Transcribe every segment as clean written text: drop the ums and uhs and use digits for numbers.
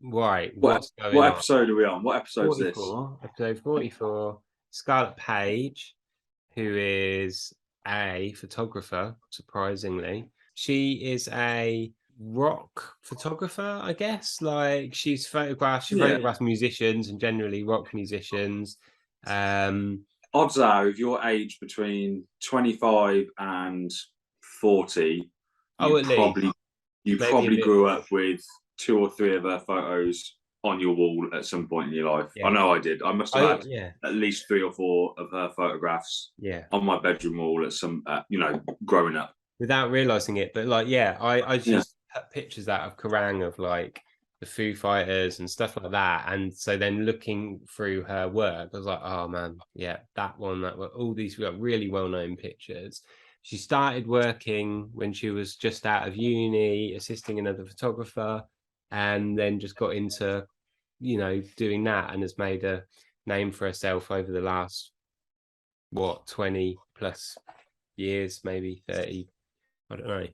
Right, What what's going what on? episode are we on? What episode's this? 44, episode 44. Scarlet Page, who is a photographer, surprisingly. She is a rock photographer, I guess. Like she Yeah. photographs musicians and generally rock musicians. Um, Odds are, if you're aged between 25 and 40, oh, you at least probably you maybe a probably bit grew more. up with two or three of her photos on your wall at some point in your life. I Yeah. know I did. I must have Oh, had yeah. at least three or four of her photographs Yeah. on my bedroom wall at some, growing up. Without realizing it. But like, yeah, I Yeah, just put pictures out of Kerrang of like the Foo Fighters and stuff like that. And so then looking through her work, I was like, oh man, yeah, that one, all these really well-known pictures. She started working when she was just out of uni, assisting another photographer, and then just got into, doing that and has made a name for herself over the last, 20 plus years, maybe 30. I don't know.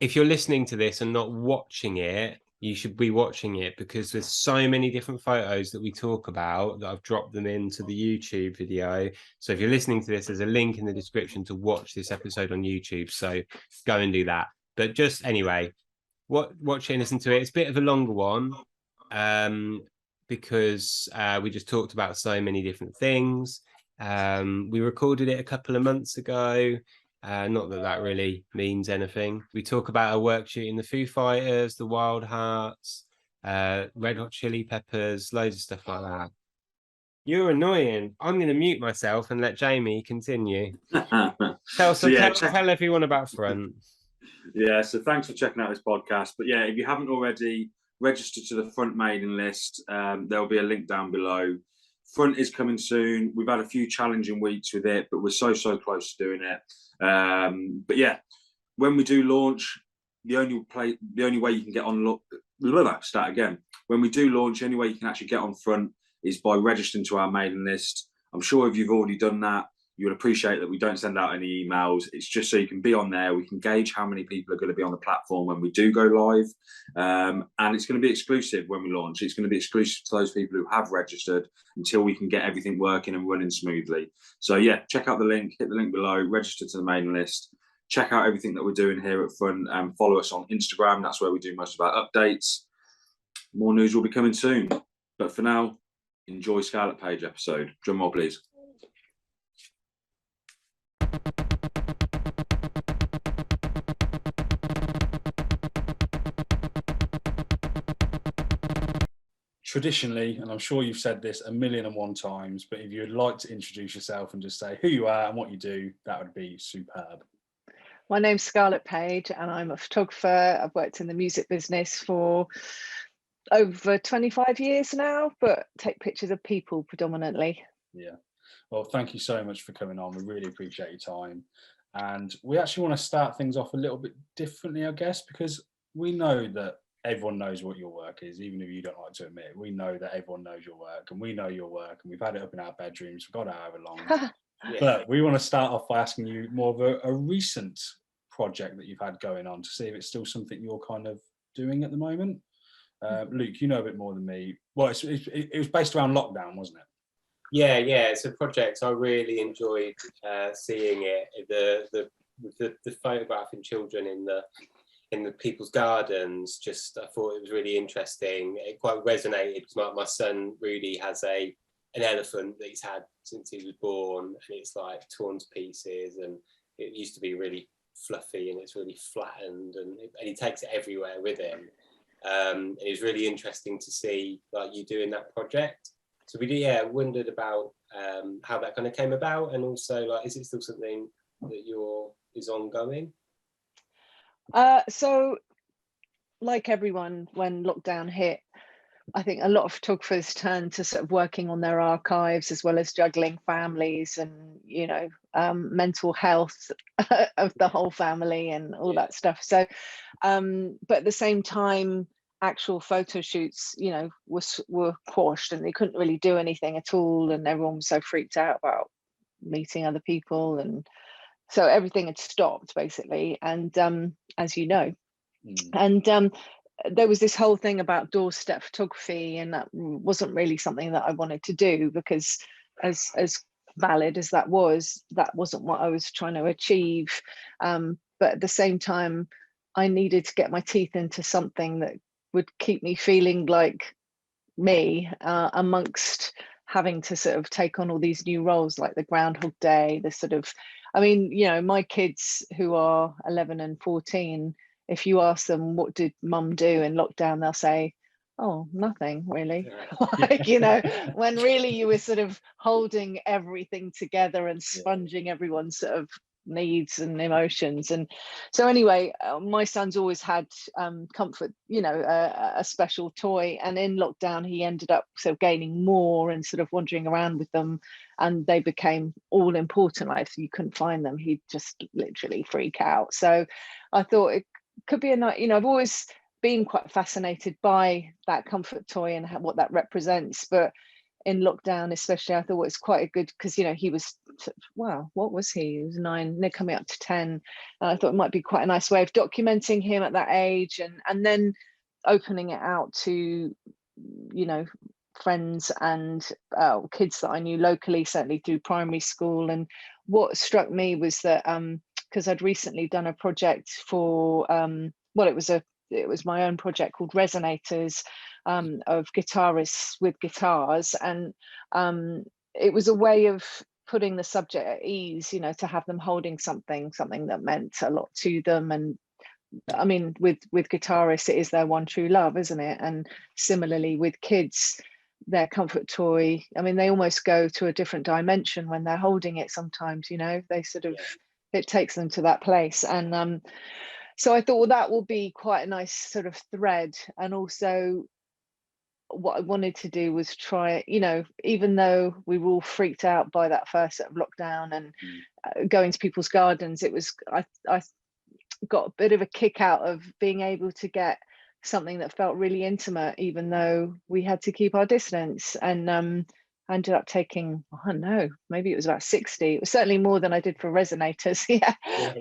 If you're listening to this and not watching it, you should be watching it because there's so many different photos that we talk about that I've dropped them into the YouTube video. So if you're listening to this, there's a link in the description to watch this episode on YouTube. So go and do that. But just anyway, watch it and listen to it. It's a bit of a longer one because we just talked about so many different things. We recorded it a couple of months ago. Not that that really means anything. We talk about our work shooting the Foo Fighters, the Wildhearts, Red Hot Chili Peppers, loads of stuff like that. You're annoying. I'm going to mute myself and let Jamie continue. Tell everyone about Front. Yeah, so thanks for checking out this podcast. But yeah, if you haven't already registered to the Front mailing list, there'll be a link down below. Front is coming soon. We've had a few challenging weeks with it, but we're so close to doing it. But yeah, when we do launch, the only way you can get on start again. When we do launch, the only way you can actually get on Front is by registering to our mailing list. I'm sure if you've already done that, you'll appreciate that we don't send out any emails. It's just so you can be on there. We can gauge how many people are going to be on the platform when we do go live. And it's going to be exclusive when we launch. It's going to be exclusive to those people who have registered until we can get everything working and running smoothly. So yeah, check out the link, hit the link below, register to the mailing list, check out everything that we're doing here at Front, and follow us on Instagram. That's where we do most of our updates. More news will be coming soon. But for now, enjoy Scarlet Page episode. Drum roll, please. Traditionally, and I'm sure you've said this a million and one times, but if you'd like to introduce yourself and just say who you are and what you do, that would be superb. My name's Scarlet Page and I'm a photographer. I've worked in the music business for over 25 years now, but take pictures of people predominantly. Yeah. Well, thank you so much for coming on. We really appreciate your time. And we actually want to start things off a little bit differently, I guess, because we know that everyone knows what your work is, even if you don't like to admit it. We know that everyone knows your work and we know your work and we've had it up in our bedrooms for God however long. Yeah. But we want to start off by asking you more of a recent project that you've had going on to see if it's still something you're kind of doing at the moment. Luke, you know a bit more than me. Well, it was based around lockdown, wasn't it? Yeah, it's a project. I really enjoyed seeing it. The photographing children in the people's gardens. Just I thought it was really interesting. It quite resonated because my son Rudy has an elephant that he's had since he was born, and it's like torn to pieces, and it used to be really fluffy and it's really flattened, and he takes it everywhere with him. It was really interesting to see like you doing that project. So we wondered about how that kind of came about, and also like is it still something that is ongoing? So like everyone, when lockdown hit, I think a lot of photographers turned to sort of working on their archives as well as juggling families and mental health of the whole family and all that stuff. So but at the same time, actual photo shoots were quashed and they couldn't really do anything at all, and everyone was so freaked out about meeting other people, and so everything had stopped basically. And as you know, and there was this whole thing about doorstep photography, and that wasn't really something that I wanted to do, because as valid as that wasn't what I was trying to achieve. But at the same time, I needed to get my teeth into something that would keep me feeling like me, amongst having to sort of take on all these new roles, like the Groundhog Day, the sort of, I mean, you know, my kids who are 11 and 14, if you ask them what did mum do in lockdown, they'll say, oh, nothing really. Like, you know, when really you were sort of holding everything together and sponging everyone's sort of needs and emotions. And so anyway, my son's always had comfort, you know, a special toy, and in lockdown he ended up sort of gaining more and sort of wandering around with them, and they became all important. Like if you couldn't find them, he'd just literally freak out. So I thought it could be a nice, you know, I've always been quite fascinated by that comfort toy and what that represents, but in lockdown especially, I thought it's quite a good, because you know he was, wow, what was he was 9, they're coming up to 10, and I thought it might be quite a nice way of documenting him at that age, and then opening it out to, you know, friends and kids that I knew locally, certainly through primary school. And what struck me was that because I'd recently done a project for well, it was my own project called Resonators, of guitarists with guitars, and it was a way of putting the subject at ease, you know, to have them holding something that meant a lot to them. And I mean, with guitarists, it is their one true love, isn't it? And similarly with kids, their comfort toy, I mean, they almost go to a different dimension when they're holding it sometimes, you know, they sort of, it takes them to that place. And so I thought, well, that will be quite a nice sort of thread. And also what I wanted to do was try, you know, even though we were all freaked out by that first set of lockdown and going to people's gardens, it was, I got a bit of a kick out of being able to get something that felt really intimate, even though we had to keep our distance. And I ended up taking, I don't know, maybe it was about 60. It was certainly more than I did for Resonators.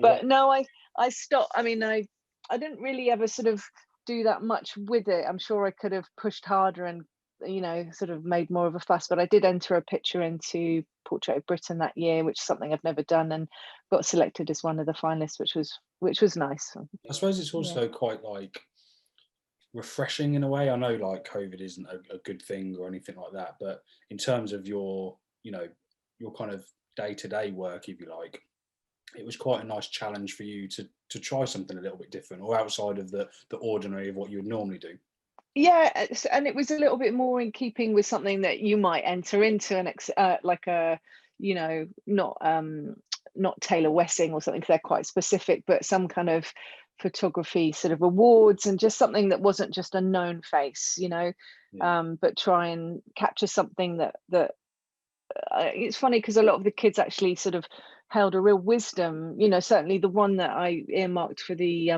But no, I stopped. I mean, I didn't really ever sort of do that much with it. I'm sure I could have pushed harder and, you know, sort of made more of a fuss, but I did enter a picture into Portrait of Britain that year, which is something I've never done, and got selected as one of the finalists, which was nice. I suppose it's also quite like refreshing in a way. I know like COVID isn't a good thing or anything like that, but in terms of your, you know, your kind of day-to-day work, if you like, it was quite a nice challenge for you to try something a little bit different or outside of the ordinary of what you would normally do. Yeah, and it was a little bit more in keeping with something that you might enter into like a, you know, not Taylor Wessing or something, because they're quite specific, but some kind of photography sort of awards, and just something that wasn't just a known face, you know, but try and capture something that it's funny because a lot of the kids actually sort of held a real wisdom, you know. Certainly the one that I earmarked for the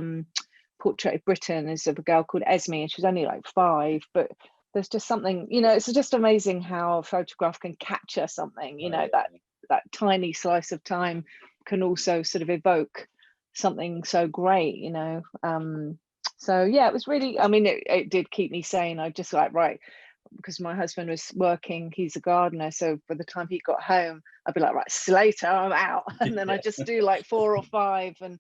Portrait of Britain is of a girl called Esme, and she's only like 5, but there's just something, you know, it's just amazing how a photograph can capture something, you know, that tiny slice of time can also sort of evoke something so great, you know. So yeah, it was really, I mean, it did keep me sane. I just like, right, because my husband was working, he's a gardener, so by the time he got home I'd be like, right, see you later, I'm out. And then I just do like 4 or 5, and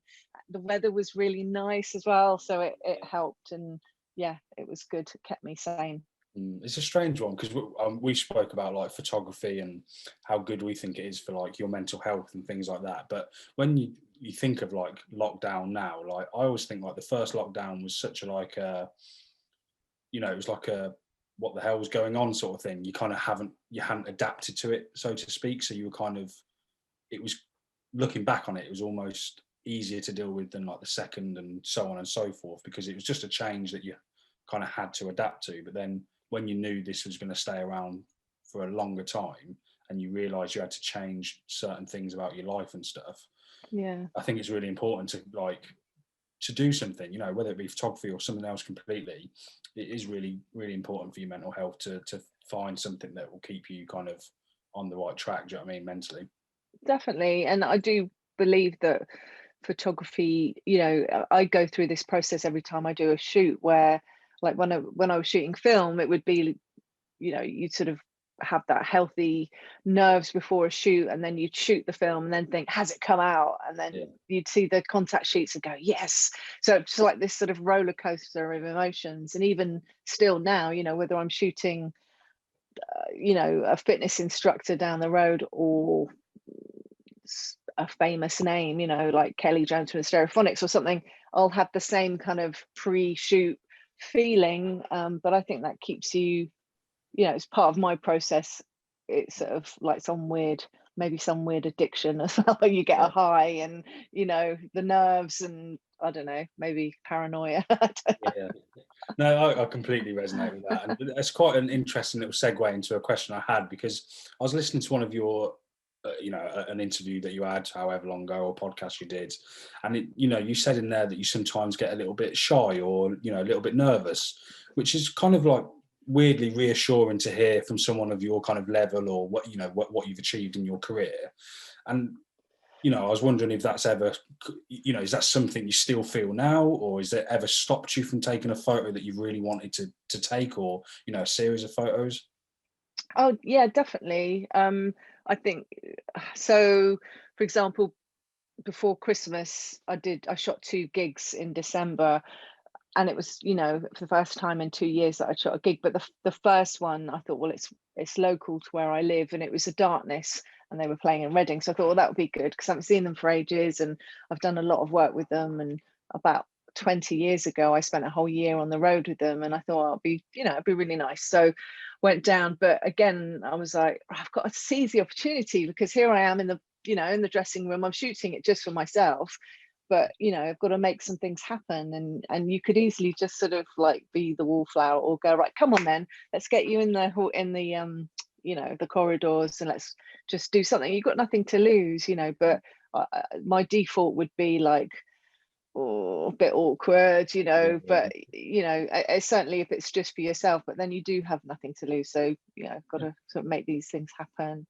the weather was really nice as well, so it helped. And yeah, it was good, it kept me sane. It's a strange one because we spoke about like photography and how good we think it is for like your mental health and things like that, but when you think of like lockdown now, like I always think like the first lockdown was such a like you know, it was like a what the hell was going on sort of thing. You kind of hadn't adapted to it, so to speak, so you were kind of, it was, looking back on it, it was almost easier to deal with than like the second and so on and so forth, because it was just a change that you kind of had to adapt to. But then when you knew this was going to stay around for a longer time and you realized you had to change certain things about your life and stuff, I think it's really important to like to do something, you know, whether it be photography or something else completely. It is really, really important for your mental health to find something that will keep you kind of on the right track. Do you know what I mean, mentally? Definitely. And I do believe that photography, you know, I go through this process every time I do a shoot where, like when I was shooting film, it would be, you know, you'd sort of have that healthy nerves before a shoot, and then you'd shoot the film and then think, has it come out? And then you'd see the contact sheets and go, yes. So it's like this sort of roller coaster of emotions. And even still now, you know, whether I'm shooting you know, a fitness instructor down the road or a famous name, you know, like Kelly Jones from Stereophonics or something, I'll have the same kind of pre-shoot feeling. But I think that keeps you, you know, it's part of my process. It's sort of like maybe some weird addiction as well, where you get a high and, you know, the nerves and I don't know, maybe paranoia. Yeah. No, I completely resonate with that. And it's quite an interesting little segue into a question I had, because I was listening to one of your, you know, an interview that you had however long ago, or podcast you did. And, it, you know, you said in there that you sometimes get a little bit shy or, you know, a little bit nervous, which is kind of like weirdly reassuring to hear from someone of your kind of level, or what, you know, what you've achieved in your career. And, you know, I was wondering if that's ever, you know, is that something you still feel now, or is it ever stopped you from taking a photo that you really wanted to take, or, you know, a series of photos? Oh yeah, definitely. I think so. For example, before Christmas, I shot 2 gigs in December, and it was, you know, for the first time in 2 years that I shot a gig. But the first one, I thought, well, it's local to where I live, and it was a Darkness, and they were playing in Reading. So I thought, well, that would be good because I haven't seen them for ages, and I've done a lot of work with them. And about 20 years ago, I spent a whole year on the road with them, and I thought, it'd be really nice. So went down, but again, I was like, I've got to seize the opportunity, because here I am in the dressing room. I'm shooting it just for myself, but you know, I've got to make some things happen. And you could easily just sort of like be the wallflower, or go, right, come on then, let's get you in the you know, the corridors, and let's just do something. You've got nothing to lose, you know. But my default would be like, oh, a bit awkward, you know. But you know, certainly if it's just for yourself, but then you do have nothing to lose. So you know, got to sort of make these things happen.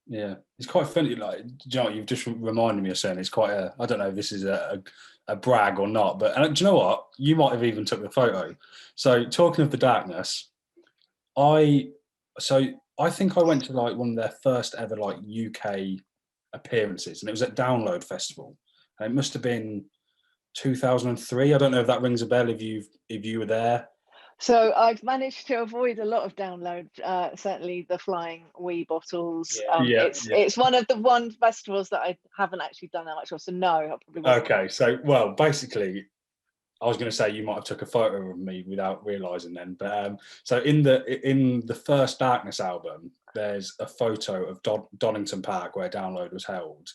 Yeah, it's quite funny. Like, you know, you've just reminded me of saying it's quite a. I don't know if this is a brag or not, but do you know what? You might have even took the photo. So talking of the Darkness, I think I went to like one of their first ever like UK appearances, and it was at Download Festival, and it must have been 2003. I don't know if that rings a bell. If you were there. So I've managed to avoid a lot of Download. Certainly the Flying Wee bottles. It's one of the festivals that I haven't actually done that much of. So no, I probably won't. Okay, so well, basically, I was going to say you might have took a photo of me without realising then. But so in the first Darkness album, there's a photo of Donington Park where Download was held,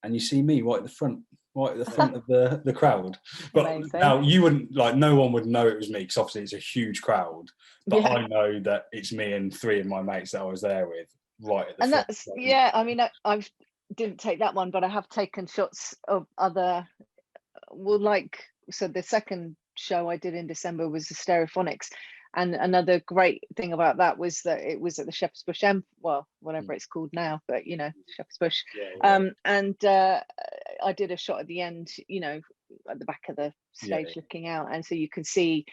and you see me right at the front of the crowd. But amazing. Now you wouldn't, like, no one would know it was me, because obviously it's a huge crowd. But I know that it's me and 3 of my mates that I was there with right at the front. That's I mean, I didn't take that one, but I have taken shots of other. Well, like, so the second show I did in December was the Stereophonics, and another great thing about that was that it was at the Shepherd's Bush whatever it's called now, but you know, Shepherd's Bush. And I did a shot at the end, you know, at the back of the stage looking out, and so you can see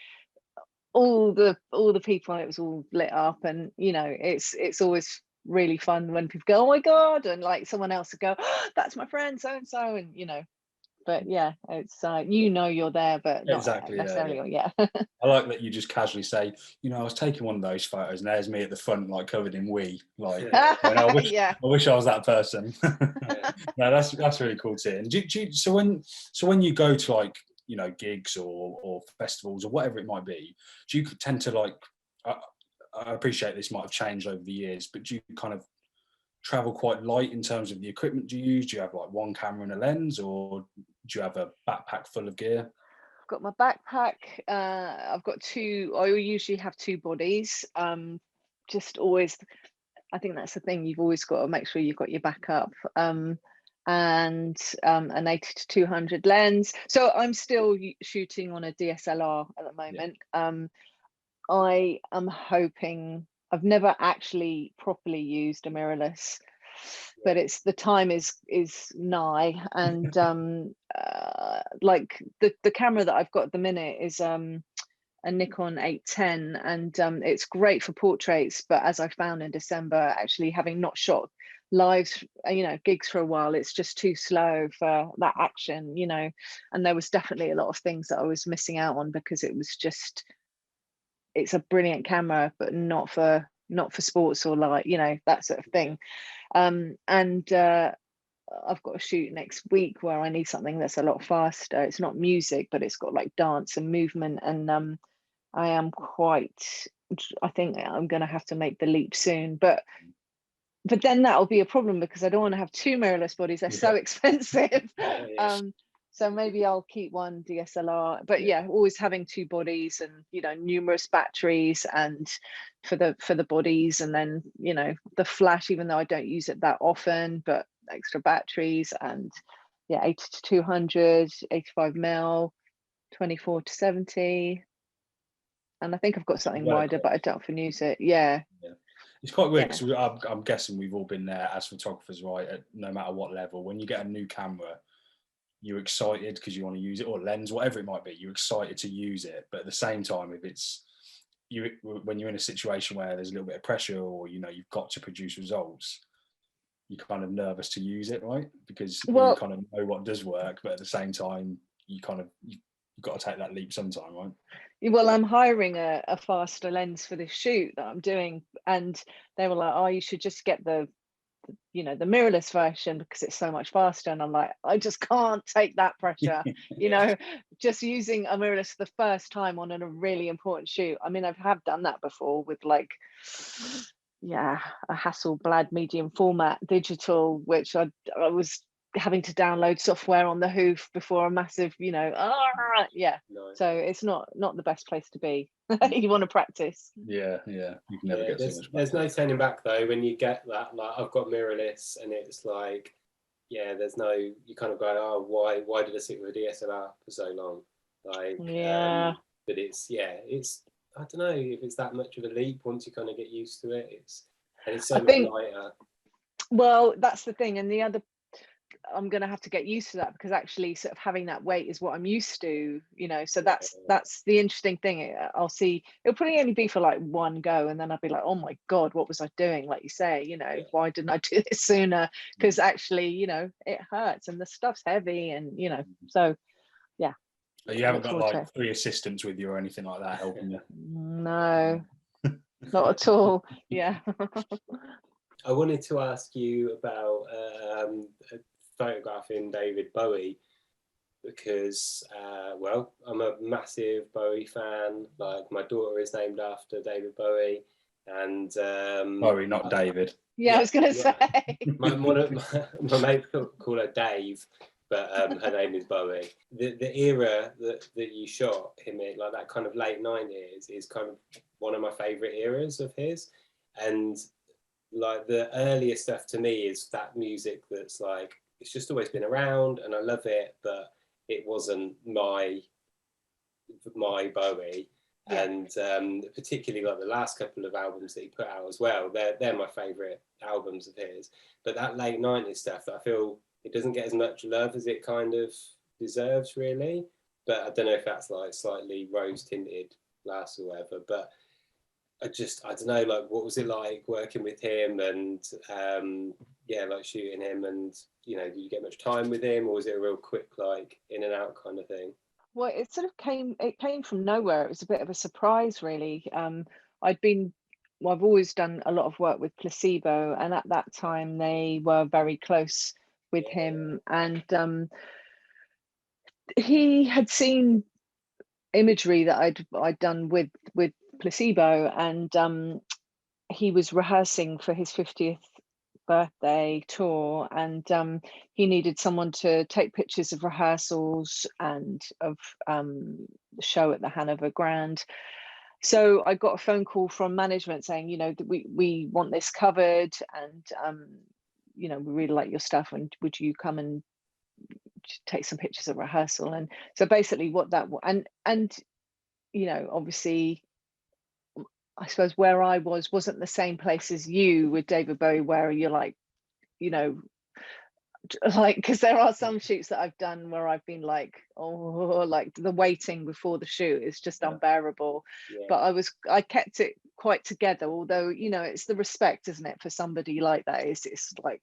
all the people, and it was all lit up, and you know, it's always really fun when people go, oh my god, and like someone else would go, oh, that's my friend so and so, and you know. But yeah, it's you know, you're there, but not exactly necessarily. Yeah. I like that you just casually say, you know, I was taking one of those photos, and there's me at the front, like covered in wee. Like, I wish I was that person. No, that's really cool to hear. And so when you go to, like, you know, gigs or festivals or whatever it might be, do you tend to, like, I appreciate this might have changed over the years, but do you kind of travel quite light in terms of the equipment you use? Do you have like one camera and a lens, or do you have a backpack full of gear? I've got my backpack. I've got 2. I usually have 2 bodies. Just always, I think that's the thing. You've always got to make sure you've got your backup. And an 80-200 lens. So I'm still shooting on a DSLR at the moment. I am hoping. I've never actually properly used a mirrorless. but it's the time is nigh, and like the camera that I've got at the minute is a Nikon 810, and it's great for portraits, but as I found in December, actually having not shot lives, gigs for a while, it's just too slow for that action, and there was definitely a lot of things that I was missing out on, because it's a brilliant camera, but not for sports or that sort of thing. And I've got a shoot next week where I need something that's a lot faster. It's not music, but it's got like dance and movement, and I think I'm going to have to make the leap soon, but then that'll be a problem, because I don't want to have two mirrorless bodies. They're so expensive. Yes. So maybe I'll keep one DSLR, but always having two bodies, and numerous batteries, and for the bodies, and then the flash, even though I don't use it that often, but extra batteries, and 80 to 200, 85mm, 24 to 70, and I think I've got something wider, but I don't often use it. It's quite weird, because I'm guessing we've all been there as photographers, right? No matter what level, when you get a new camera, you're excited because you want to use it, or lens, whatever it might be, you're excited to use it. But at the same time, if it's when you're in a situation where there's a little bit of pressure, or you've got to produce results, you're kind of nervous to use it, right? Because you kind of know what does work, but at the same time, you've got to take that leap sometime, right? Well, I'm hiring a faster lens for this shoot that I'm doing, and they were like, "Oh, you should just get the mirrorless version, because it's so much faster." And I'm like, I just can't take that pressure. Just using a mirrorless for the first time on a really important shoot. I mean, I have done that before with like a Hasselblad medium format digital, which I was having to download software on the hoof before a massive so it's not the best place to be. You want to practice. You can never get too much. There's no turning back though when you get that. Like, I've got mirrorless, and it's like there's no, you kind of go, oh, why did I stick with a DSLR for so long? Like but it's I don't know if it's that much of a leap once you kind of get used to it. It's so much lighter. Well, that's the thing, and the other, I'm going to have to get used to that, because actually sort of having that weight is what I'm used to, so that's the interesting thing. I'll see, it'll probably only be for like one go, and then I'll be like, oh my God, what was I doing? Like you say, why didn't I do this sooner? Because actually, it hurts, and the stuff's heavy, and so you haven't got like 3 assistants with you or anything like that helping you? No, not at all. I wanted to ask you about photographing David Bowie, because I'm a massive Bowie fan. Like, my daughter is named after David Bowie, and Bowie, not David. I was gonna say my mate call her Dave, but her name is Bowie. The era that you shot him in, like that kind of late 90s, is kind of one of my favorite eras of his. And like, the earlier stuff to me is that music that's like, it's just always been around, and I love it, but it wasn't my Bowie. And particularly like the last couple of albums that he put out as well, they're my favorite albums of his. But that late 90s stuff, I feel it doesn't get as much love as it kind of deserves, really. But I don't know if that's like slightly rose tinted glass or whatever, but I don't know, like, what was it like working with him, and like shooting him, and did you get much time with him, or was it a real quick, like, in and out kind of thing? Well, it sort of came from nowhere. It was a bit of a surprise, really. I've always done a lot of work with Placebo, and at that time they were very close with him, and he had seen imagery that I'd done with Placebo, and he was rehearsing for his 50th birthday tour, and he needed someone to take pictures of rehearsals and of the show at the Hanover Grand. So I got a phone call from management saying, that we want this covered, and we really like your stuff, and would you come and take some pictures of rehearsal? And so basically what that, and obviously, I suppose where I wasn't the same place as you with David Bowie, where you're like, you know, like, because there are some shoots that I've done where I've been like, oh, like the waiting before the shoot is just unbearable. But I kept it quite together, although, you know, it's the respect, isn't it, for somebody like that. It's like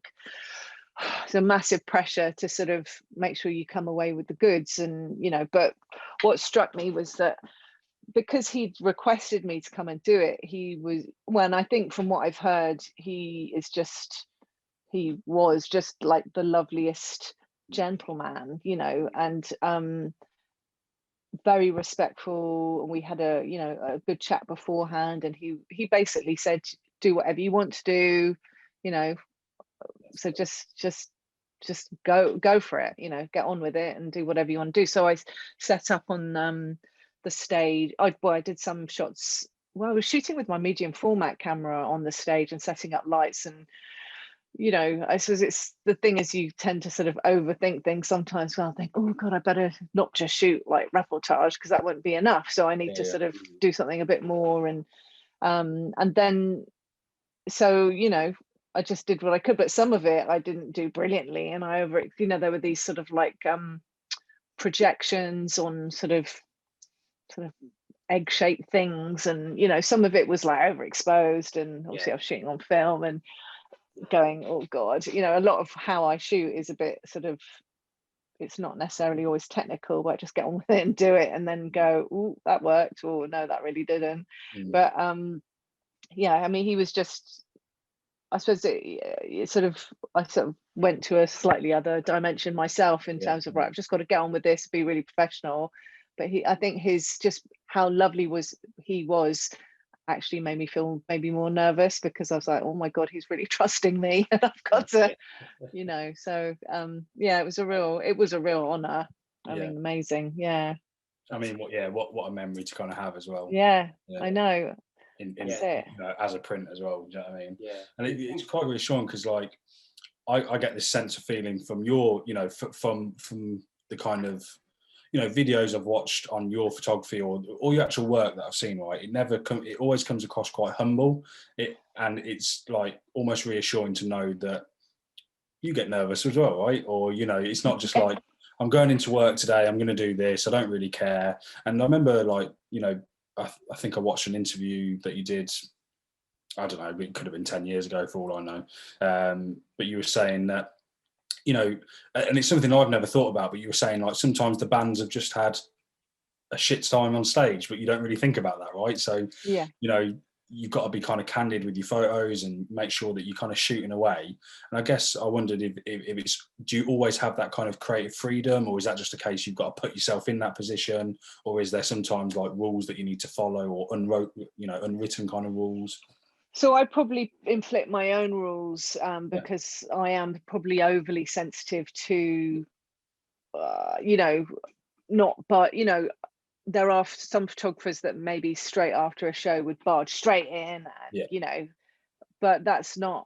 it's a massive pressure to sort of make sure you come away with the goods. And, you know, but what struck me was that because he'd requested me to come and do it, he was, when I think from what I've heard, he was just like the loveliest gentleman, you know, and very respectful. We had a, you know, a good chat beforehand, and he basically said, do whatever you want to do, you know, so just go for it, you know, get on with it and do whatever you want to do. So I set up on the stage. I did some shots. Well, I was shooting with my medium format camera on the stage and setting up lights, and you know, I suppose it's the thing is you tend to sort of overthink things sometimes. Well, I think, oh God, I better not just shoot like reportage because that wouldn't be enough. So I need to sort of do something a bit more. And then, so, you know, I just did what I could, but some of it I didn't do brilliantly. And you know, there were these sort of like projections on sort of egg-shaped things. And, you know, some of it was like overexposed, and obviously I was shooting on film and going, oh God, you know, a lot of how I shoot is a bit sort of, it's not necessarily always technical, but I just get on with it and do it and then go, oh, that worked, or no, that really didn't. But yeah, I mean, he was just, I suppose I sort of went to a slightly other dimension myself in terms of, right, I've just got to get on with this, be really professional. But I think his, just how lovely he was actually made me feel maybe more nervous, because I was like, oh my God, he's really trusting me and I've got to, you know. So yeah, it was a real honor. I mean, amazing. Yeah, I mean, what a memory to kind of have as well. Yeah. I know. That's it. You know, as a print as well, do you know what I mean? And it's quite reassuring, because like I get this sense of feeling from your, you know, from the kind of, you know, videos I've watched on your photography or your actual work that I've seen, right? It always comes across quite humble. And it's like almost reassuring to know that you get nervous as well, right? Or, you know, it's not just like, I'm going into work today, I'm going to do this, I don't really care. And I remember, like, you know, I think I watched an interview that you did, I don't know, it could have been 10 years ago for all I know. But you were saying that, you know, and it's something I've never thought about, but you were saying like sometimes the bands have just had a shit time on stage, but you don't really think about that, right? So, you know, you've got to be kind of candid with your photos and make sure that you're kind of shooting away. And I guess I wondered if it's, do you always have that kind of creative freedom, or is that just a case you've got to put yourself in that position, or is there sometimes like rules that you need to follow, or unwritten kind of rules? So I probably inflict my own rules because I am probably overly sensitive to, you know, but, you know, there are some photographers that maybe straight after a show would barge straight in, and, you know, but that's not,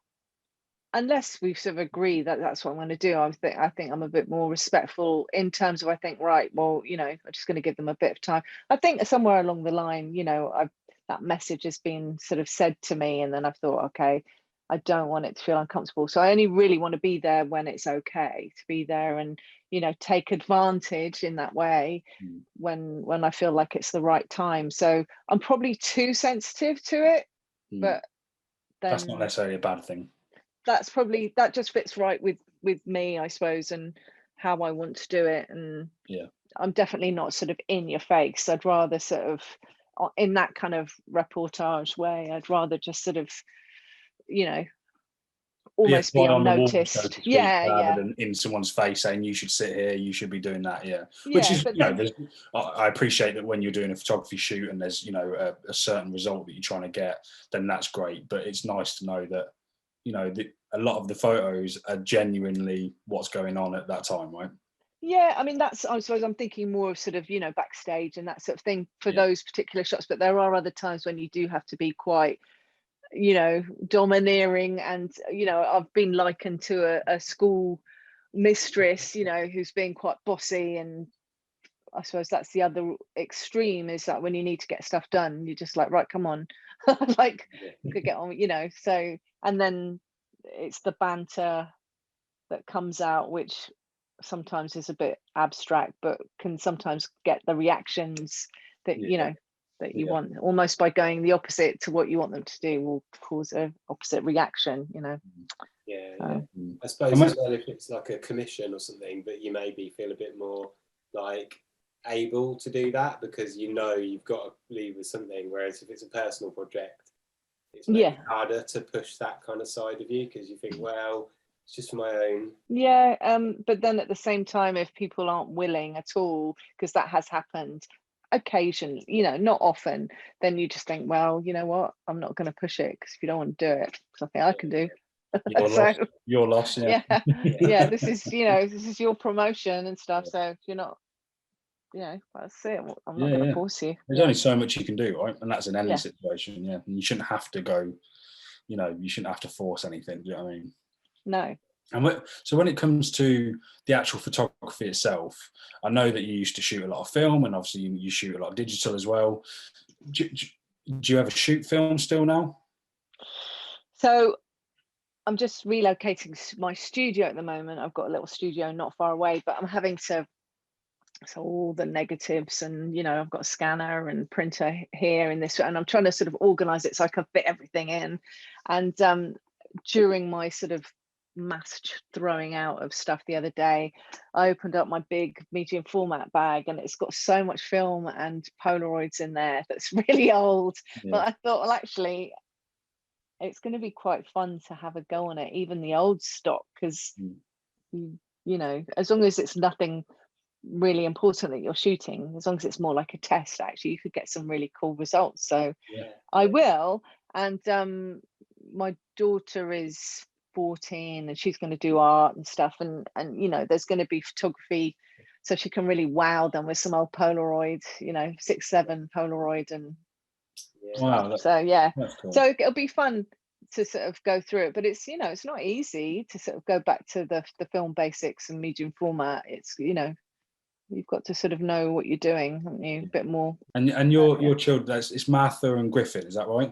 unless we sort of agree that that's what I'm going to do. I think I'm a bit more respectful in terms of, I think, right, well, you know, I'm just going to give them a bit of time. I think somewhere along the line, you know, that message has been sort of said to me, and then I've thought, okay, I don't want it to feel uncomfortable. So I only really want to be there when it's okay to be there, and, you know, take advantage in that way when I feel like it's the right time. So I'm probably too sensitive to it, but then that's not necessarily a bad thing. That just fits right with me, I suppose, and how I want to do it. And I'm definitely not sort of in your face. I'd rather sort of, in that kind of reportage way, I'd rather just sort of, you know, almost be unnoticed. Wall, so to speak, rather than in someone's face saying you should sit here, you should be doing that. Which is, you know, I appreciate that when you're doing a photography shoot and there's, you know, a certain result that you're trying to get, then that's great. But it's nice to know that, you know, a lot of the photos are genuinely what's going on at that time, right? Yeah, I mean, I suppose I'm thinking more of sort of, you know, backstage and that sort of thing for those particular shots. But there are other times when you do have to be quite, you know, domineering. And, you know, I've been likened to a school mistress, you know, who's being quite bossy. And I suppose that's the other extreme, is that when you need to get stuff done, you're just like, right, come on, like, could get on, you know. So, and then it's the banter that comes out, which sometimes is a bit abstract, but can sometimes get the reactions that that you want, almost by going the opposite to what you want them to do will cause a opposite reaction, I suppose as well, if it's like a commission or something, but you maybe feel a bit more like able to do that because you've got to leave with something, whereas if it's a personal project, it's maybe harder to push that kind of side of you because you think, well, it's just for my own. But then at the same time, if people aren't willing at all, because that has happened occasionally, not often, then you just think, well, you know what, I'm not going to push it, because if you don't want to do it, something I can do. Your loss. This is your promotion and stuff, so if you're not, that's it, I'm not going to force you. There's only so much you can do, right? And that's in any situation. And you shouldn't have to go, you shouldn't have to force anything. Do you know what I mean? No. And so when it comes to the actual photography itself, I know that you used to shoot a lot of film, and obviously you shoot a lot of digital as well. Do you ever shoot film still now? So I'm just relocating my studio at the moment. I've got a little studio not far away, but I'm having to, so all the negatives, and I've got a scanner and printer here and this, and I'm trying to sort of organize it so I can fit everything in. And during my sort of mass throwing out of stuff the other day, I opened up my big medium format bag, and it's got so much film and Polaroids in there that's really old. But I thought, well, actually it's going to be quite fun to have a go on it, even the old stock, because as long as it's nothing really important that you're shooting, as long as it's more like a test, actually you could get some really cool results. So I will. And my daughter is 14 and she's going to do art and stuff, and there's going to be photography, so she can really wow them with some old Polaroid, 6-7 Polaroid, and that's cool. So it'll be fun to sort of go through it, but it's it's not easy to sort of go back to the film basics and medium format. It's you've got to sort of know what you're doing, haven't you, a bit more. And your children, it's Martha and Griffin, is that right?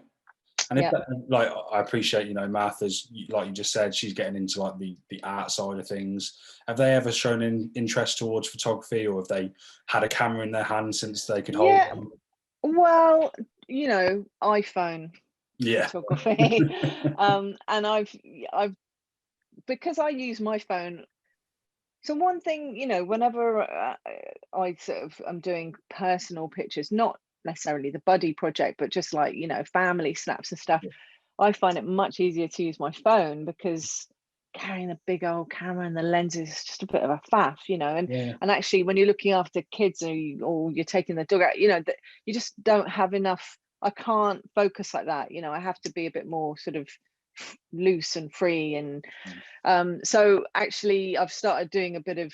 And like, I appreciate, Martha's, like you just said, she's getting into like the art side of things. Have they ever shown an interest towards photography, or have they had a camera in their hand since they could hold them? Well, iPhone photography. And I've because I use my phone. So one thing, whenever I sort of am doing personal pictures, not necessarily the buddy project, but just like family snaps and stuff, I find it much easier to use my phone, because carrying a big old camera and the lenses is just a bit of a faff, and actually when you're looking after kids, or you're taking the dog out, that you just don't have enough. I can't focus like that, I have to be a bit more sort of loose and free. And so actually I've started doing a bit of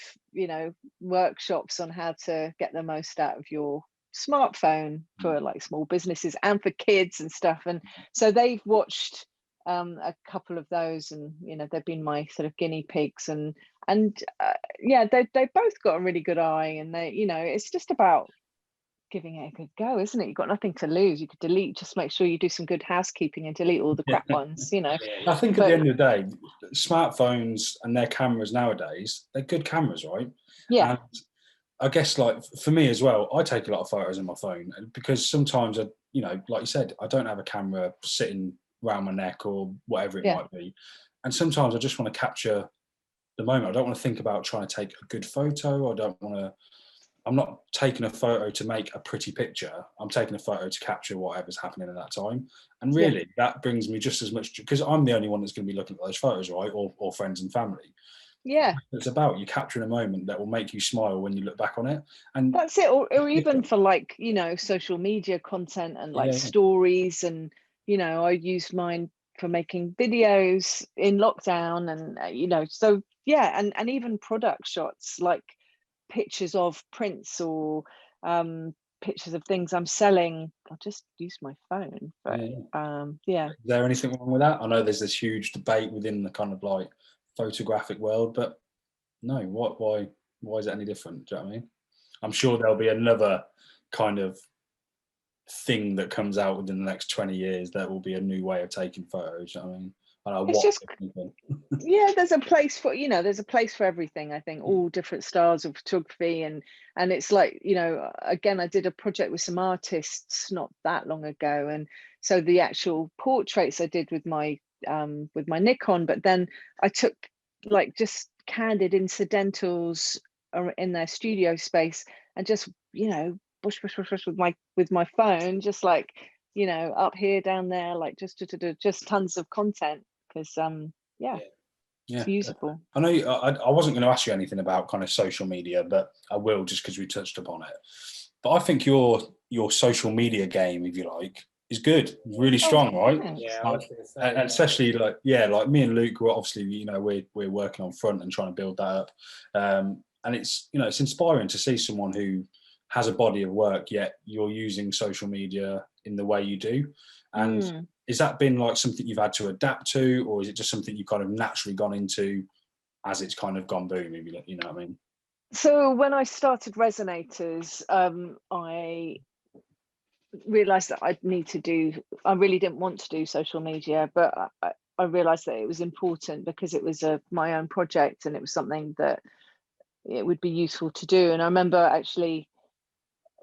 workshops on how to get the most out of your smartphone for like small businesses and for kids and stuff. And so they've watched a couple of those, and they've been my sort of guinea pigs, and they both got a really good eye, and they it's just about giving it a good go, isn't it? You've got nothing to lose. You could delete, just make sure you do some good housekeeping and delete all the crap ones. I think at the end of the day, smartphones and their cameras nowadays, they're good cameras, right? And I guess, like, for me as well, I take a lot of photos on my phone, because sometimes like you said, I don't have a camera sitting around my neck or whatever it might be, and sometimes I just want to capture the moment. I don't want to think about trying to take a good photo. I'm not taking a photo to make a pretty picture. I'm taking a photo to capture whatever's happening at that time. And really, that brings me just as much, because I'm the only one that's going to be looking at those photos, right? Or friends and family. It's about you capturing a moment that will make you smile when you look back on it. And that's it. Or even for like, social media content and like stories. And, I used mine for making videos in lockdown, and, so and even product shots, like pictures of prints or pictures of things I'm selling. I'll just use my phone. But is there anything wrong with that? I know there's this huge debate within the kind of like photographic world, but no, why is it any different? Do you know what I mean? I'm sure there'll be another kind of thing that comes out within the next 20 years that will be a new way of taking photos. Do you know what I mean? It's just yeah, there's a place for, there's a place for everything. I think all different styles of photography, and it's like, again, I did a project with some artists not that long ago, and so the actual portraits I did with my Nikon, but then I took like just candid incidentals in their studio space, and just bush with my phone, just like up here, down there, like just tons of content, because it's useful. I know I wasn't going to ask you anything about kind of social media, but I will, just because we touched upon it. But I think your social media game, if you like, is good, really strong, right? Thanks. Yeah, I was going to say, and especially like me and Luke, we're obviously we're working on front and trying to build that up, and it's it's inspiring to see someone who has a body of work, yet you're using social media in the way you do. And has that been like something you've had to adapt to, or is it just something you've kind of naturally gone into as it's kind of gone boom, if you know what I mean? So when I started Resonators, I realized that I really didn't want to do social media, but I realized that it was important because it was my own project, and it was something that it would be useful to do. And I remember actually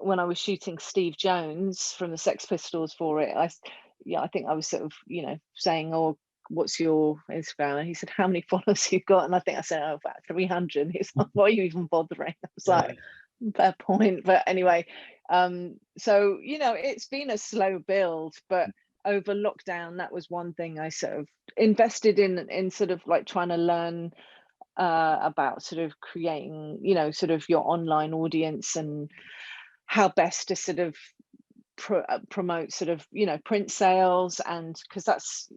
when I was shooting Steve Jones from the Sex Pistols for it, I think I was sort of saying, "Oh, what's your Instagram?" And he said, "How many followers you got?" And I think I said, "Oh, about 300." He's like, "Why are you even bothering?" I was like, fair point. But anyway, so it's been a slow build, but over lockdown, that was one thing I sort of invested in sort of like trying to learn about sort of creating sort of your online audience, and how best to sort of promote sort of print sales. And because that's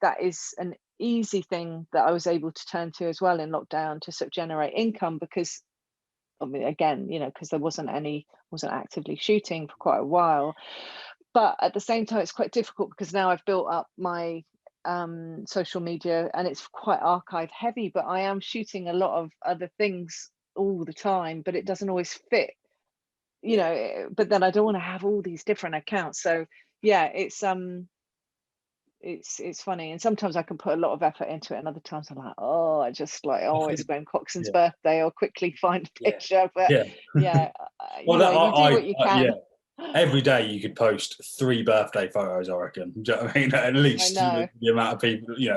that is an easy thing that I was able to turn to as well in lockdown to sort of generate income, because I mean, again, because there wasn't actively shooting for quite a while. But at the same time, it's quite difficult because now I've built up my social media, and it's quite archive heavy, but I am shooting a lot of other things all the time, but it doesn't always fit, but then I don't want to have all these different accounts. So yeah, it's funny, and sometimes I can put a lot of effort into it, and other times I'm like, I just like, it's Graham Coxon's birthday, or quickly find a picture. But well, you do what you can. Every day you could post 3 birthday photos, I reckon. Do you know what I mean? At least the amount of people, the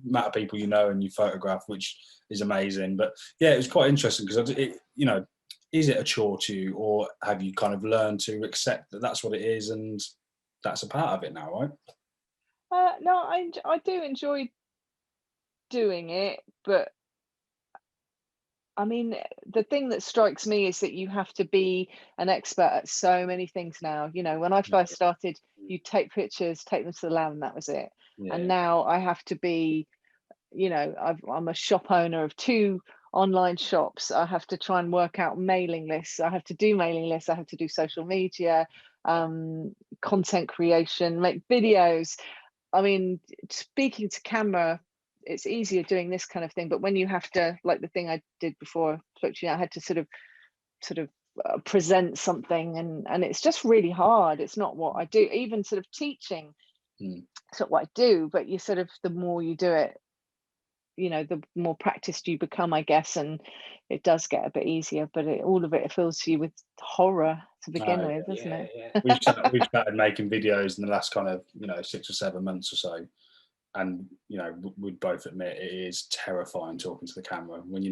amount of people and you photograph, which is amazing. But yeah, it was quite interesting because is it a chore to you, or have you kind of learned to accept that that's what it is and that's a part of it now, right? No, I do enjoy doing it, but I mean, the thing that strikes me is that you have to be an expert at so many things now. When I first started, you take pictures, take them to the lab, and that was it. Yeah. And now I have to be, I'm a shop owner of 2 online shops. I have to try and work out mailing lists. I have to do mailing lists. I have to do social media, content creation, make videos. I mean, speaking to camera, it's easier doing this kind of thing, but when you have to, like the thing I did before, I had to sort of present something, and it's just really hard. It's not what I do. Even sort of teaching, it's not what I do, but you sort of, the more you do it, the more practiced you become, I guess, and it does get a bit easier. But all of it fills you with horror to begin with, doesn't it? Yeah. We've started making videos in the last kind of 6 or 7 months or so, and we'd both admit it is terrifying talking to the camera when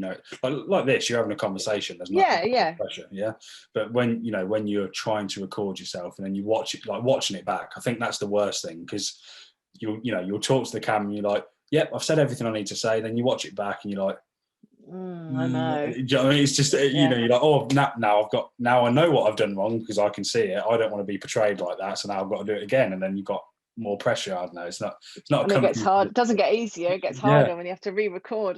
like this, you're having a conversation, there's no pressure, but when you're trying to record yourself and then you watch it, like watching it back, I think that's the worst thing, because you'll talk to the camera and you're like, yep, I've said everything I need to say, then you watch it back and you're like, I know. Do you know what I mean? It's just you're like, now I know what I've done wrong because I can see it. I don't want to be portrayed like that, so now I've got to do it again, and then you've got more pressure. I don't know. It's not. And it gets hard. It doesn't get easier. It gets harder when you have to re-record.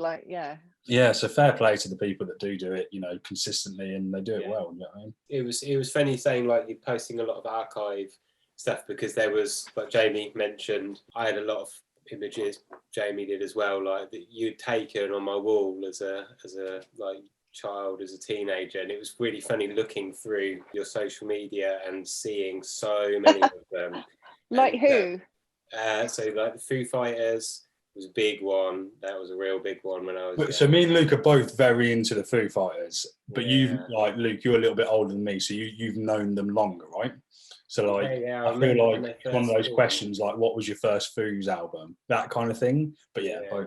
Yeah. So fair play to the people that do it, consistently, and they do it well. You know what I mean? It was funny saying like you're posting a lot of archive stuff, because there was, like Jamie mentioned, I had a lot of images, Jamie did as well, like that you'd taken on my wall as a like child, as a teenager, and it was really funny looking through your social media and seeing so many of them. Like who? So like the Foo Fighters, was a big one. That was a real big one when I was. So me and Luke are both very into the Foo Fighters, but Yeah. Luke, you're a little bit older than me, so you've known them longer, right? So like, Yeah, I feel like when they it's one of first those formed. questions, like, what was your first Foos album? That kind of thing. But yeah, Yeah.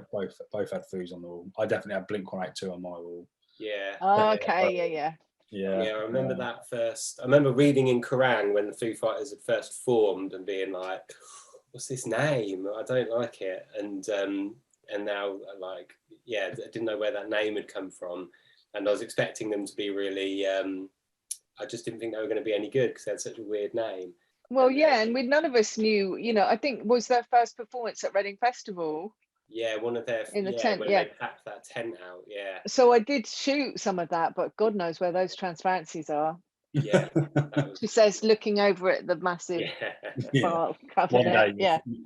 both had Foos on the wall. I definitely had Blink-182 on my wall. Yeah. Oh, okay, yeah. Yeah, I remember that first. I remember reading in Kerrang when the Foo Fighters had first formed and being like, "What's this name? I don't like it." And now, like, yeah, I didn't know where that name had come from, and I was expecting them to be really. I just didn't think they were going to be any good because they had such a weird name. Well, yeah, and none of us knew. I think was their first performance at Reading Festival. Yeah, one of their in the tent. when Yeah, they packed that tent out. Yeah. So I did shoot some of that, but God knows where those transparencies are. Yeah. She says, looking over at the massive file cabinet.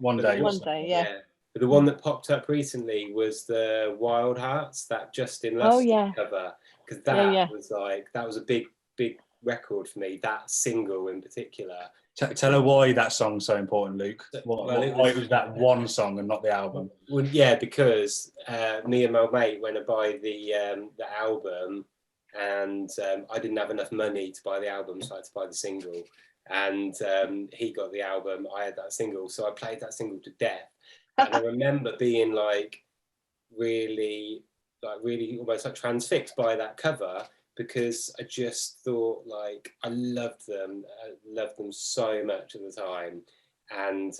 One day. Yeah. But the one that popped up recently was the Wildhearts, that Justin Lustig cover, because that was like, that was a big record for me. That single in particular. Tell her why that song's so important, Luke. Why it was that one song and not the album. Well, yeah, because me and my mate went to buy the album, and I didn't have enough money to buy the album, so I had to buy the single. And he got the album, I had that single, so I played that single to death. And I remember being like really almost like transfixed by that cover, because I just thought, like, I loved them so much at the time, and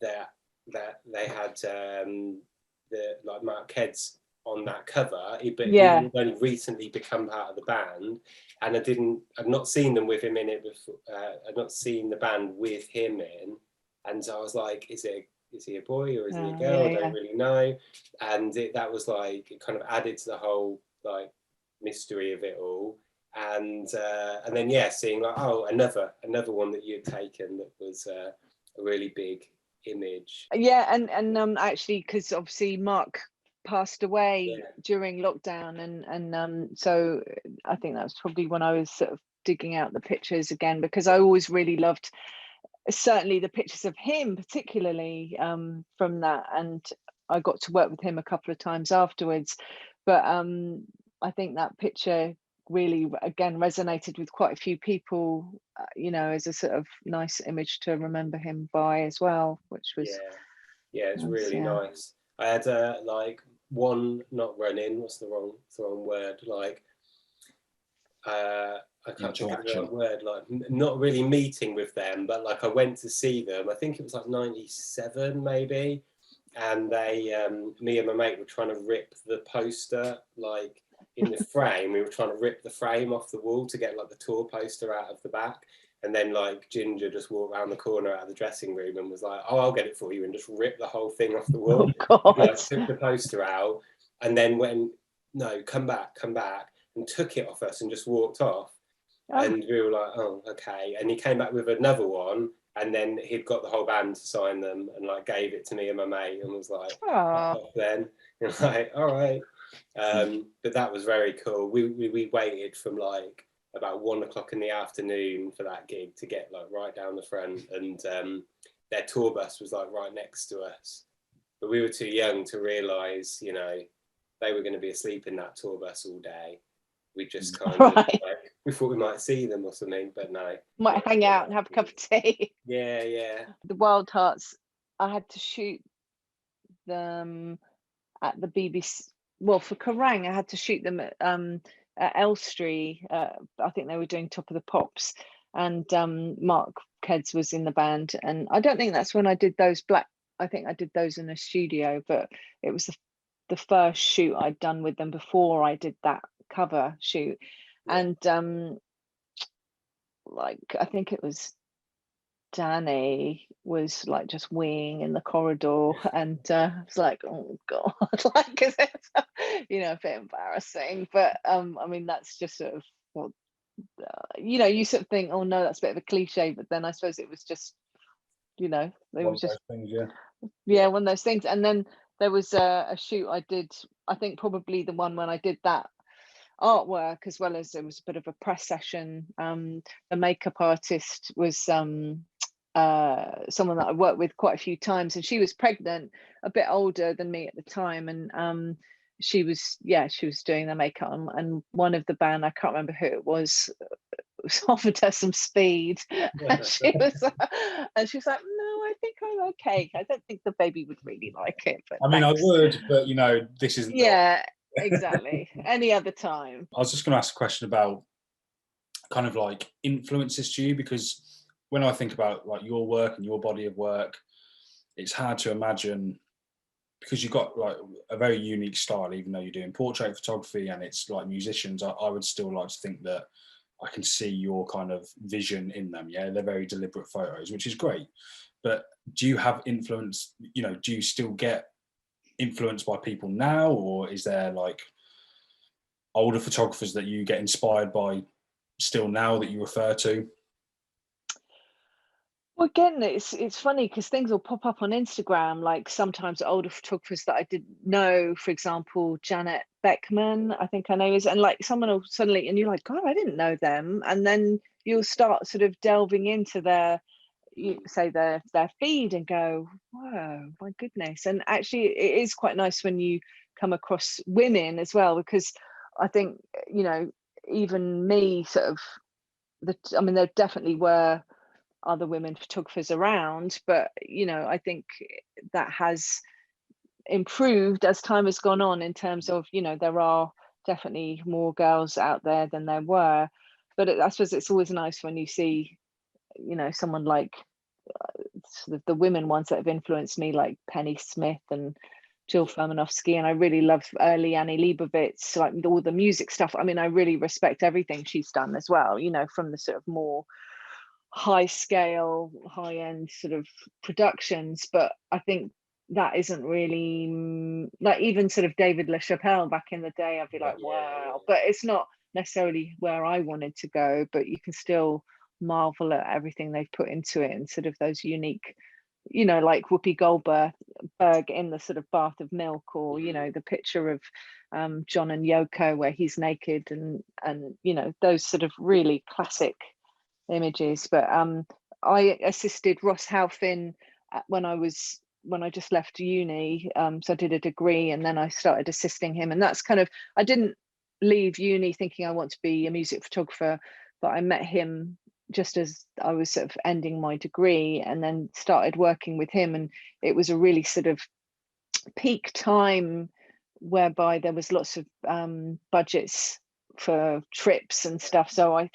that they had the like Mark Heads on that cover, but he had only recently become part of the band, and I'd not seen them with him in it before. I'd not seen the band with him in, and so I was like, is he a boy or is he a girl? I don't really know. And that was like, it kind of added to the whole like mystery of it all. And then seeing like, oh, another one that you'd taken that was a really big image. And actually, because obviously Mark passed away during lockdown, and so I think that was probably when I was sort of digging out the pictures again, because I always really loved certainly the pictures of him, particularly from that, and I got to work with him a couple of times afterwards. But I think that picture really again resonated with quite a few people, as a sort of nice image to remember him by as well, which was it's really nice. I had like one, not run-in, what's the wrong word, like I can't think of the word, like not really meeting with them, but like I went to see them, I think it was like 97 maybe, and they me and my mate were trying to rip the poster, like in the frame, we were trying to rip the frame off the wall to get like the tour poster out of the back, and then like Ginger just walked around the corner out of the dressing room and was like, oh, I'll get it for you, and just ripped the whole thing off the wall. Like, took the poster out, and then come back, and took it off us and just walked off. And we were like, oh, okay. And he came back with another one, and then he'd got the whole band to sign them, and like gave it to me and my mate, and was like, then, and like, all right. But that was very cool. We waited from like about 1 o'clock in the afternoon for that gig to get like right down the front, and their tour bus was like right next to us, but we were too young to realise, they were going to be asleep in that tour bus all day. We just kind of like, we thought we might see them or something, but no. Might hang out and have a cup of tea. Yeah. The Wildhearts, I had to shoot them at the BBC. Well, for Kerrang, I had to shoot them at Elstree. I think they were doing Top of the Pops, and Mark Keds was in the band. And I don't think that's when I did those I think I did those in a studio, but it was the first shoot I'd done with them before I did that cover shoot. And like I think it was Danny was like just weeing in the corridor, and I was like, oh god, like, cause it's a bit embarrassing, but I mean that's just sort of what you sort of think, oh no, that's a bit of a cliche, but then I suppose it was just they were just things, one of those things. And then there was a shoot I did, I think probably the one when I did that artwork, as well as it was a bit of a press session. The makeup artist was someone that I worked with quite a few times, and she was pregnant, a bit older than me at the time, and she was doing the makeup, and one of the band, I can't remember who it was offered her some speed, and she was like, no, I think I'm okay. I don't think the baby would really like it, but I mean, thanks. I would, but this isn't. Yeah, exactly. Any other time. I was just going to ask a question about kind of like influences to you, because when I think about like your work and your body of work, it's hard to imagine, because you've got like a very unique style, even though you're doing portrait photography and it's like musicians. I would still like to think that I can see your kind of vision in them. Yeah, they're very deliberate photos, which is great. But do you have influence? Do you still get influenced by people now, or is there like older photographers that you get inspired by still now that you refer to? Well, again, it's funny because things will pop up on Instagram, like sometimes older photographers that I didn't know, for example, Janet Beckman, I think I know is, and like someone will suddenly, and you're like, God, I didn't know them. And then you'll start sort of delving into their feed and go, whoa, my goodness. And actually it is quite nice when you come across women as well, because I think, even me sort of, there definitely were other women photographers around, but I think that has improved as time has gone on, in terms of there are definitely more girls out there than there were. But I suppose it's always nice when you see someone like sort of the women ones that have influenced me, like Penny Smith and Jill Furmanovsky, and I really love early Annie Leibovitz, like all the music stuff. I mean, I really respect everything she's done as well, from the sort of more high scale, high end sort of productions. But I think that isn't really like, even sort of David LaChapelle back in the day, I'd be like, wow. But it's not necessarily where I wanted to go, but you can still marvel at everything they've put into it, and sort of those unique, like Whoopi Goldberg in the sort of bath of milk, or the picture of John and Yoko where he's naked, and those sort of really classic images. But I assisted Ross Halfin when I just left uni, so I did a degree, and then I started assisting him, and that's kind of, I didn't leave uni thinking I want to be a music photographer, but I met him just as I was sort of ending my degree, and then started working with him, and it was a really sort of peak time whereby there was lots of budgets for trips and stuff, so I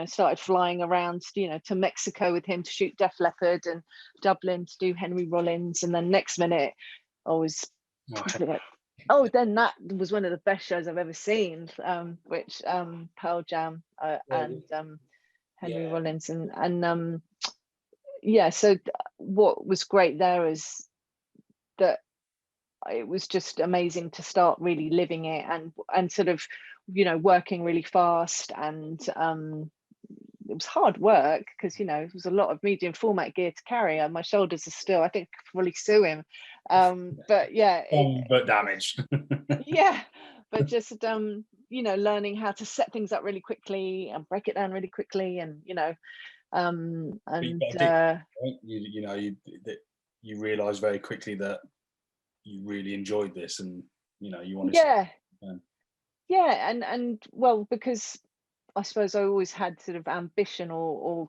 started flying around to Mexico with him to shoot Def Leppard, and Dublin to do Henry Rollins, and then next minute I was like, oh, then that was one of the best shows I've ever seen, which Pearl Jam and Henry Rollins, and so what was great there is that it was just amazing to start really living it, and sort of working really fast, and it was hard work because it was a lot of medium format gear to carry, and my shoulders are still, I think, probably sue him, but but damaged. But just learning how to set things up really quickly and break it down really quickly, and you realize very quickly that you really enjoyed this, and you want to and well, because I suppose I always had sort of ambition, or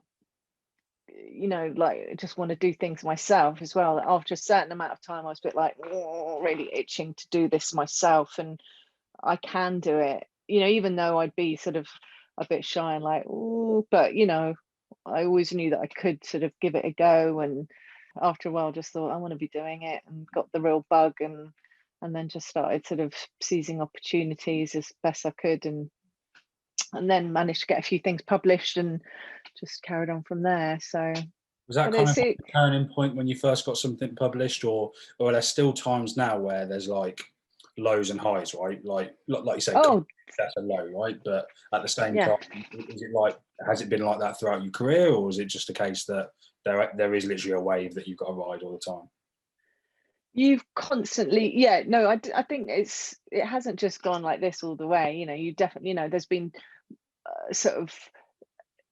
like I just want to do things myself as well. After a certain amount of time I was a bit like, really itching to do this myself, and I can do it, even though I'd be sort of a bit shy and like, oh, but I always knew that I could sort of give it a go, and after a while just thought I want to be doing it, and got the real bug, and then just started sort of seizing opportunities as best I could, and then managed to get a few things published, and just carried on from there. So was that kind of a turning point when you first got something published, or are there still times now where there's like lows and highs, right? Like you say, that's a low, right? But at the same time, is it like, has it been like that throughout your career, or is it just a case that there is literally a wave that you've got to ride all the time? You've constantly, I think it hasn't just gone like this all the way. You definitely, there's been sort of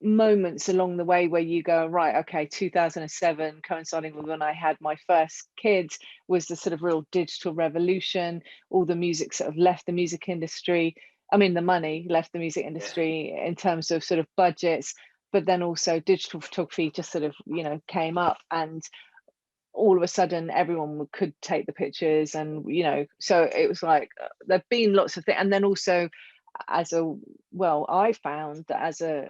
moments along the way where you go, right, okay, 2007, coinciding with when I had my first kids, was the sort of real digital revolution. All the music sort of left the music industry. I mean, the money left the music industry in terms of sort of budgets, but then also digital photography just sort of, you know, came up, and all of a sudden everyone could take the pictures, and, you know, so it was like there've been lots of things. And then also I found that as a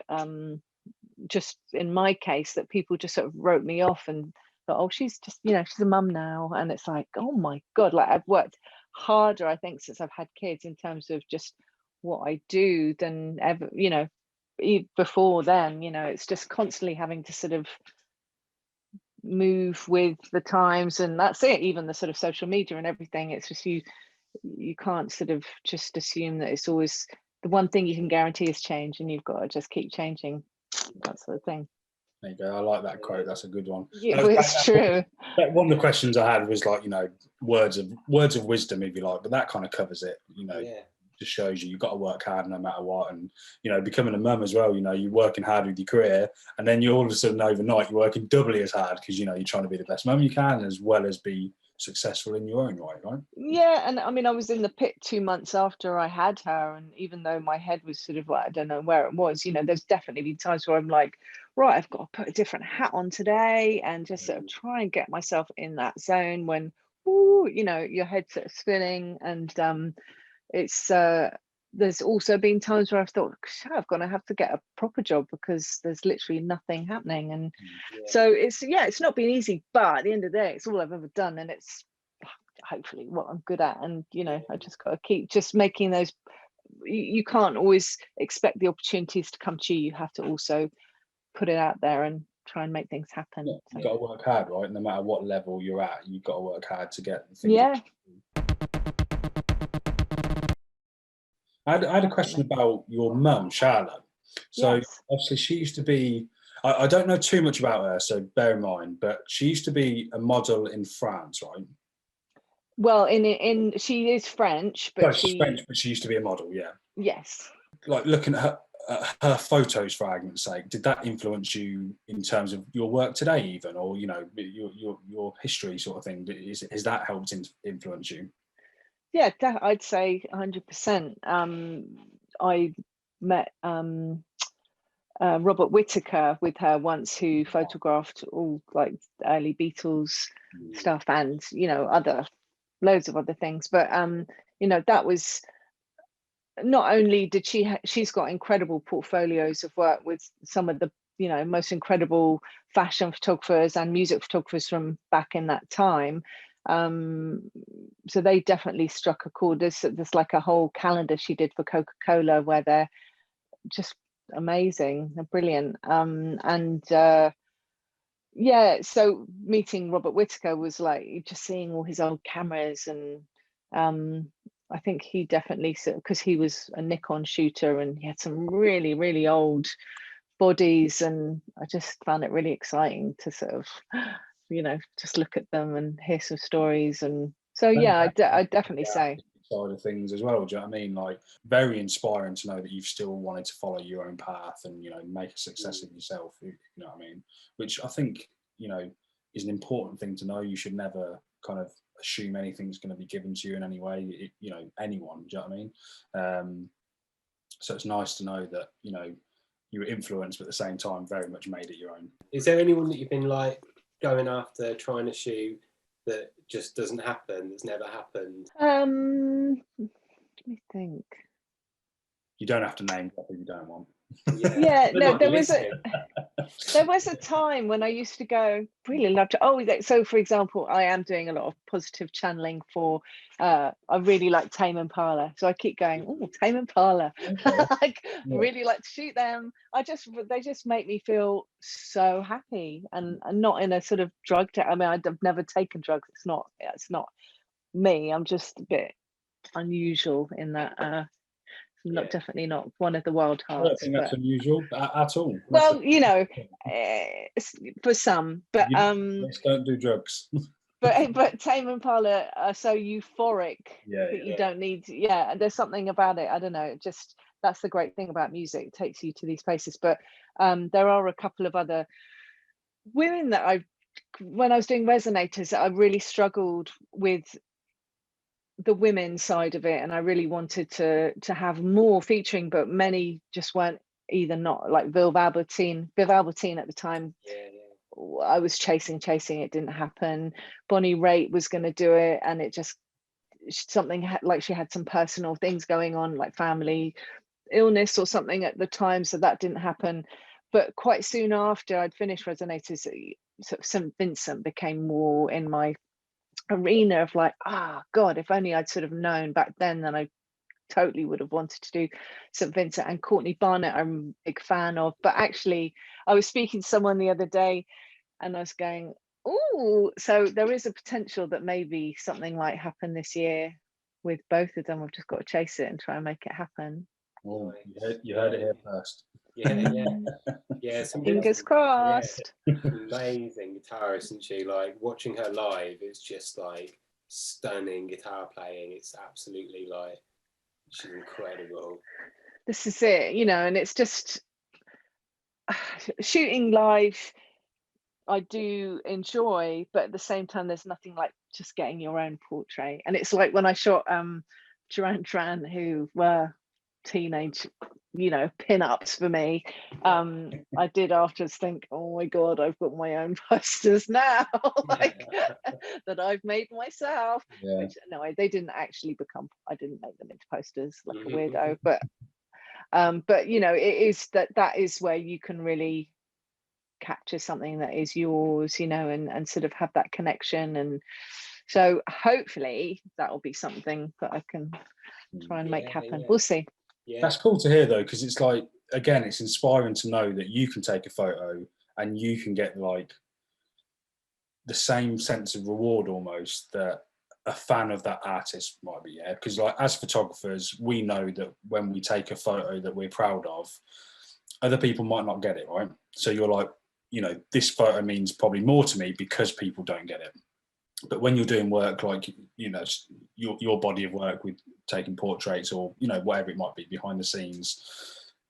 just in my case, that people just sort of wrote me off and thought, oh, she's just, you know, she's a mum now. And it's like, oh my God, like I've worked harder, I think, since I've had kids in terms of just what I do than ever, you know, before then. You know, it's just constantly having to sort of move with the times, and that's it. Even the sort of social media and everything, it's just you can't sort of just assume that it's always the one thing you can guarantee is change, and you've got to just keep changing, that sort of thing. There you go. I like that quote. That's a good one. Yeah, it's true. One of the questions I had was like, you know, words of wisdom, if you like, but that kind of covers it. You know, just shows you've got to work hard no matter what. And, you know, becoming a mum as well, you know, you're working hard with your career, and then you all of a sudden overnight you're working doubly as hard because, you know, you're trying to be the best mum you can as well as be successful in your own right? Yeah, and I mean, I was in the pit 2 months after I had her, and even though my head was sort of like, I don't know where it was, you know, there's definitely been times where I'm like, right, I've got to put a different hat on today, and just sort of try and get myself in that zone when, you know, your head's sort of spinning. And it's there's also been times where I've thought, I'm going to have to get a proper job because there's literally nothing happening. And so it's not been easy, but at the end of the day, it's all I've ever done, and it's hopefully what I'm good at. And, you know, I just got to keep just making those. You can't always expect the opportunities to come to you. You have to also put it out there and try and make things happen. Yeah, you've got to work hard, right? No matter what level you're at, you've got to work hard to get things. Yeah. I had a question about your mum, Charlotte. So obviously she used to be, I don't know too much about her, so bear in mind, but she used to be a model in France, right? Well, in she is French, but she's French, but she used to be a model, yeah. Yes. Like looking at her photos, for argument's sake, did that influence you in terms of your work today, even, or, you know, your history sort of thing? Has that helped influence you? Yeah, I'd say 100%. I met Robert Whittaker with her once, who photographed all like early Beatles stuff, and, you know, loads of other things. But you know, that was not only did she's got incredible portfolios of work with some of the, you know, most incredible fashion photographers and music photographers from back in that time. So they definitely struck a chord. There's like a whole calendar she did for Coca-Cola where they're just amazing, they're brilliant. Yeah, so meeting Robert Whittaker was like just seeing all his old cameras, and I think he definitely, because he was a Nikon shooter and he had some really, really old bodies, and I just found it really exciting to sort of, you know, just look at them and hear some stories. And so yeah, I definitely say side of things as well. Do you know what I mean? Like, very inspiring to know that you've still wanted to follow your own path and, you know, make a success of yourself. You know what I mean? Which I think, you know, is an important thing to know. You should never kind of assume anything's going to be given to you in any way. You know, anyone. Do you know what I mean? So it's nice to know that, you know, you were influenced, but at the same time very much made it your own. Is there anyone that you've been like going after, trying to shoot, that just doesn't happen, that's never happened? Let me think. You don't have to name drop if you don't want. Yeah, no, there was a time when I used to go, really love to, so for example, I am doing a lot of positive channeling for, I really like Tame Impala, so I keep going, oh, Tame Impala, like, really like to shoot them. They just make me feel so happy, and not in a sort of drug, I mean, I've never taken drugs, it's not me, I'm just a bit unusual in that. Definitely not one of the Wildhearts. I don't think that's unusual at all. Well, you know, for some, but let's don't do drugs. but Tame Impala are so euphoric that you don't need. Yeah, there's something about it. I don't know. Just that's the great thing about music. It takes you to these places. But there are a couple of other women that when I was doing Resonators, I really struggled with the women's side of it, and I really wanted to have more featuring, but many just weren't, either not, like Viv Albertine at the time. I was chasing, it didn't happen. Bonnie Raitt was going to do it, and it just, something like she had some personal things going on, like family illness or something at the time, so that didn't happen. But quite soon after I'd finished Resonators, sort of St. Vincent became more in my arena of like, God, if only I'd sort of known back then I totally would have wanted to do St. Vincent. And Courtney Barnett I'm a big fan of. But actually, I was speaking to someone the other day and I was going, oh, so there is a potential that maybe something might happen this year with both of them. We've just got to chase it and try and make it happen. Oh, you heard it here first. Yeah. Fingers crossed. Amazing guitarist, isn't she? Like, watching her live, it's just like stunning guitar playing. It's absolutely like, she's incredible. This is it, and it's just shooting live I do enjoy, but at the same time there's nothing like just getting your own portrait. And it's like when I shot Duran Duran, who were teenage pin-ups for me, I did afterwards think, oh my god, I've got my own posters now, like that I've made myself. Which, no, they didn't actually become, I didn't make them into posters like a weirdo, but it is that is where you can really capture something that is yours, and sort of have that connection. And so hopefully that will be something that I can try and make happen. We'll see. That's cool to hear though, because it's like, again, it's inspiring to know that you can take a photo and you can get like the same sense of reward almost that a fan of that artist might be. Because like as photographers, we know that when we take a photo that we're proud of, other people might not get it, right? So you're like, this photo means probably more to me because people don't get it. But when you're doing work like, your body of work with taking portraits or, whatever it might be behind the scenes,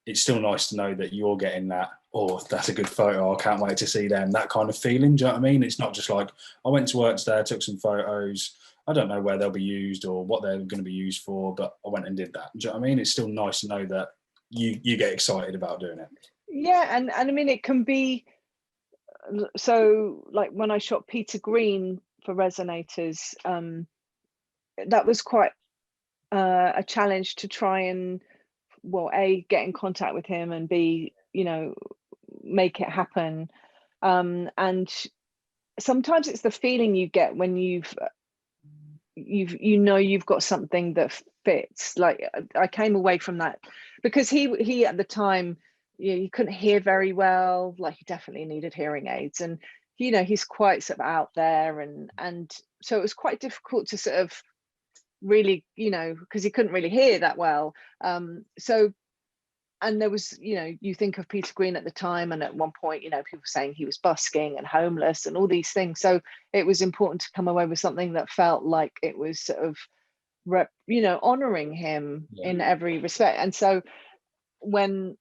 it's still nice to know that you're getting that, oh, that's a good photo, I can't wait to see them, that kind of feeling. Do you know what I mean? It's not just like, I went to work today, I took some photos, I don't know where they'll be used or what they're going to be used for, but I went and did that. Do you know what I mean? It's still nice to know that you get excited about doing it. Yeah, and I mean, it can be, so like when I shot Peter Green for Resonators, that was quite a challenge to try and, well, A, get in contact with him, and B, make it happen. And sometimes it's the feeling you get when you've got something that fits. Like I came away from that because he at the time, he couldn't hear very well, like he definitely needed hearing aids, and he's quite sort of out there, and so it was quite difficult to sort of really, because he couldn't really hear that well. So, and there was, you think of Peter Green at the time, and at one point, people saying he was busking and homeless and all these things. So it was important to come away with something that felt like it was sort of, honoring him in every respect. And so when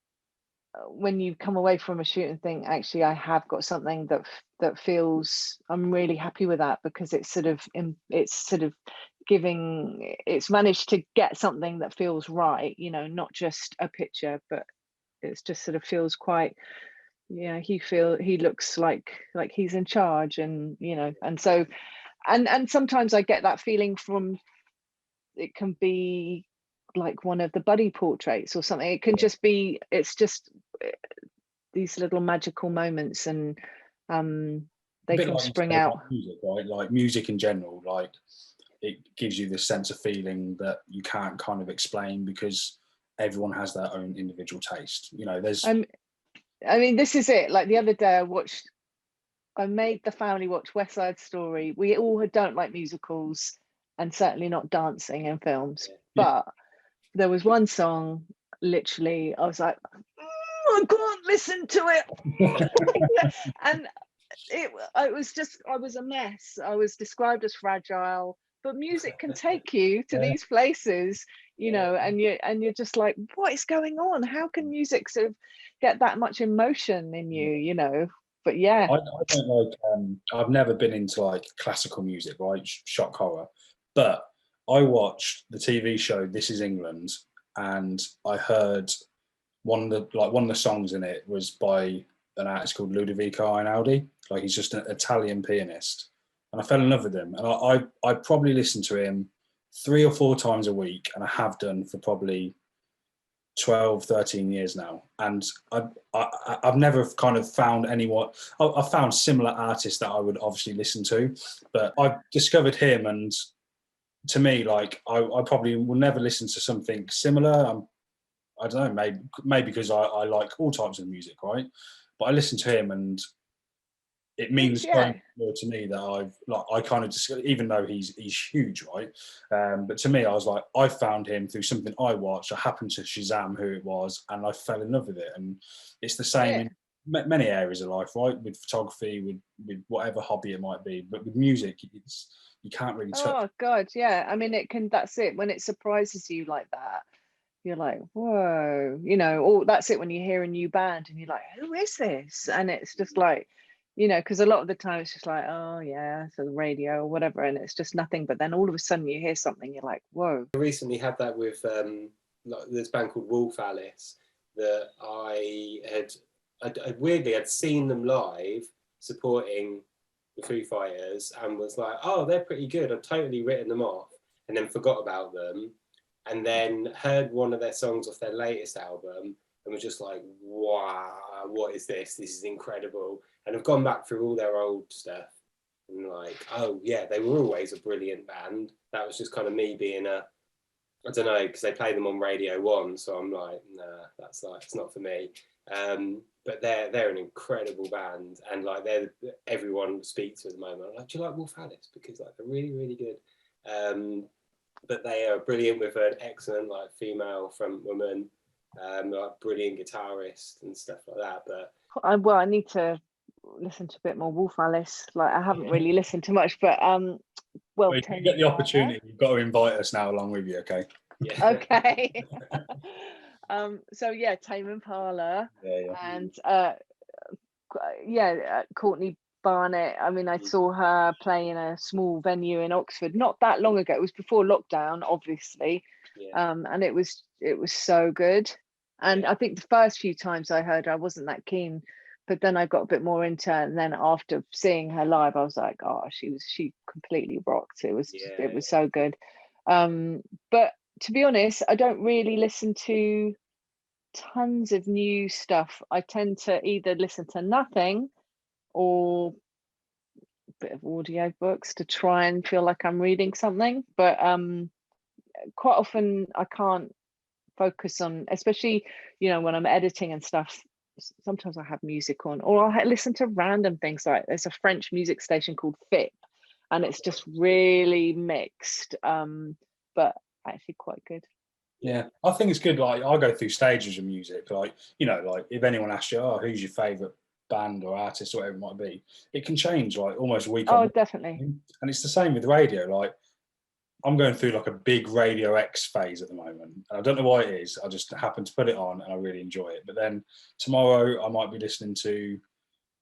you come away from a shoot and think, actually, I have got something that feels, I'm really happy with that, because it's sort of giving, it's managed to get something that feels right, not just a picture, but it's just sort of feels quite, he looks like he's in charge, and and so and sometimes I get that feeling from, it can be like one of the Buddy portraits or something. It can just be, it's just these little magical moments, and they can spring out. Music, right? Like music in general, like it gives you this sense of feeling that you can't kind of explain, because everyone has their own individual taste. There's I mean, this is it. Like the other day I made the family watch West Side Story. We all don't like musicals, and certainly not dancing in films, but there was one song, literally, I was like, I can't listen to it. And I was a mess. I was described as fragile, but music can take you to these places, you know, and you're just like, what is going on? How can music sort of get that much emotion in you, you know? But yeah, I don't like. I've never been into like classical music, right? Shock horror, but I watched the TV show This Is England, and I heard one of the songs in it was by an artist called Ludovico Einaudi. Like, he's just an Italian pianist, and I fell in love with him. And I probably listen to him 3 or 4 times a week, and I have done for probably 12, 13 years now. And I've never kind of found anyone. I've found similar artists that I would obviously listen to, but I've discovered him, and to me, like, I probably will never listen to something similar. I don't know, maybe because I like all types of music, right? But I listen to him, and it means so much more to me that I kind of just, even though he's huge, right? But to me, I was like, I found him through something I watched. I happened to Shazam who it was, and I fell in love with it. And it's the same in many areas of life, right? With photography, with whatever hobby it might be. But with music, you can't really touch. Oh God, yeah. I mean, it can. That's it. When it surprises you like that, you're like, whoa, you know. Or that's it when you hear a new band and you're like, who is this? And it's just like, you know, because a lot of the time it's just like, oh yeah, so the radio or whatever, and it's just nothing. But then all of a sudden you hear something, you're like, whoa. I recently had that with this band called Wildhearts that I weirdly had seen them live supporting the Foo Fighters and was like, oh, they're pretty good. I'd totally written them off and then forgot about them, and then heard one of their songs off their latest album and was just like, wow, what is this? This is incredible. And I've gone back through all their old stuff and like, oh yeah, they were always a brilliant band. That was just kind of me being I don't know, because they play them on Radio 1, so I'm like, nah, that's like, it's not for me. But they're an incredible band, and like everyone speaks to at the moment. I'm like, do you like Wildhearts? Because like they're really, really good. But they are brilliant with an excellent like female front woman, like brilliant guitarist and stuff like that. But I need to listen to a bit more Wildhearts. Like, I haven't really listened to much, but well, if you get the opportunity, you've got to invite us now along with you, okay? Yeah. Okay. So yeah, Tame Impala, and Courtney Barnett. I mean, I saw her play in a small venue in Oxford not that long ago. It was before lockdown, obviously, and it was so good. And I think the first few times I heard her, I wasn't that keen, but then I got a bit more into her. And then after seeing her live, I was like, oh, she completely rocked. It was so good. But to be honest, I don't really listen to tons of new stuff. I tend to either listen to nothing or a bit of audio books to try and feel like I'm reading something. But quite often I can't focus on, especially, you know, when I'm editing and stuff. Sometimes I have music on, or I'll listen to random things. Like, there's a French music station called FIP, and it's just really mixed, but actually quite good. Yeah, I think it's good. Like, I go through stages of music. Like, you know, like if anyone asks you, oh, who's your favourite band or artist or whatever it might be, it can change like almost week on week. Definitely. And it's the same with radio. Like, I'm going through like a big Radio X phase at the moment. And I don't know why it is. I just happen to put it on and I really enjoy it. But then tomorrow I might be listening to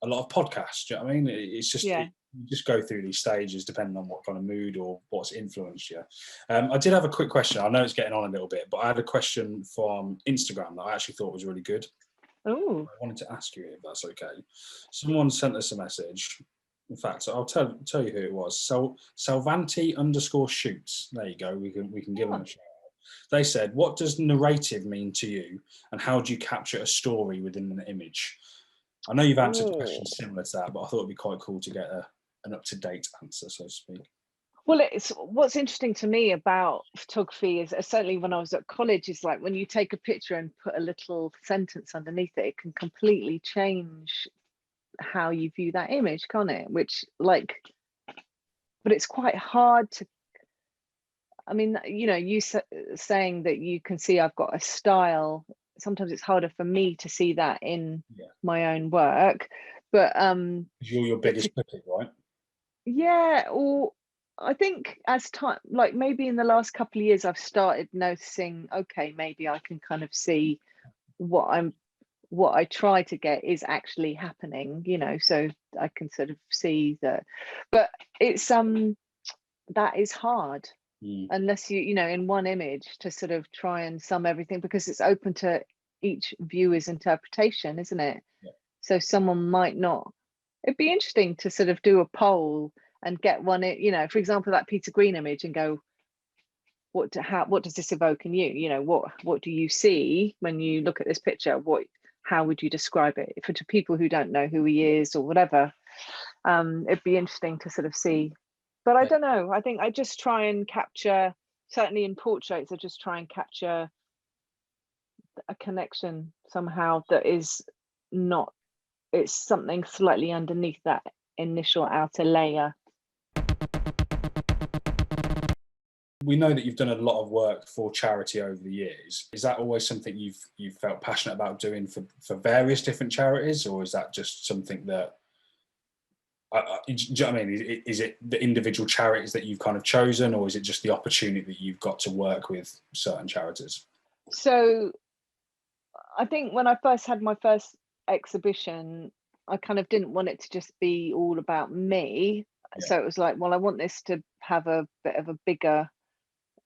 a lot of podcasts. Do you know what I mean? It's just, you just go through these stages depending on what kind of mood or what's influenced you. I did have a quick question. I know it's getting on a little bit, but I had a question from Instagram that I actually thought was really good. Oh. I wanted to ask you if that's okay. Someone sent us a message. In fact, I'll tell you who it was. So Salvanti_shoots. There you go. We can give them a shout out. They said, what does narrative mean to you, and how do you capture a story within an image? I know you've answered questions similar to that, but I thought it'd be quite cool to get an up-to-date answer, so to speak. Well, it's what's interesting to me about photography is, certainly when I was at college, is like when you take a picture and put a little sentence underneath it, it can completely change how you view that image, can't it? Which, like, but it's quite hard to, I mean, you know, you saying that you can see I've got a style, sometimes it's harder for me to see that in my own work. But you're your biggest critic, right? Yeah, or I think as time, like maybe in the last couple of years, I've started noticing, okay, maybe I can kind of see what I try to get is actually happening, you know, so I can sort of see that. But it's that is hard unless you know, in one image to sort of try and sum everything, because it's open to each viewer's interpretation, isn't it? Yeah. So someone might not. It'd be interesting to sort of do a poll and get one, you know, for example, that Peter Green image, and go, what does this evoke in you? You know, what do you see when you look at this picture? How would you describe it? For to people who don't know who he is or whatever, it'd be interesting to sort of see. But I don't know. I think I just try and capture, certainly in portraits, I just try and capture a connection somehow that is not, it's something slightly underneath that initial outer layer. We know that you've done a lot of work for charity over the years. Is that always something you've felt passionate about doing for various different charities, or is that just something that, do you know what I mean? Is it the individual charities that you've kind of chosen, or is it just the opportunity that you've got to work with certain charities? So I think when I first had my first exhibition, I kind of didn't want it to just be all about me. Yeah. So it was like, well, I want this to have a bit of a bigger,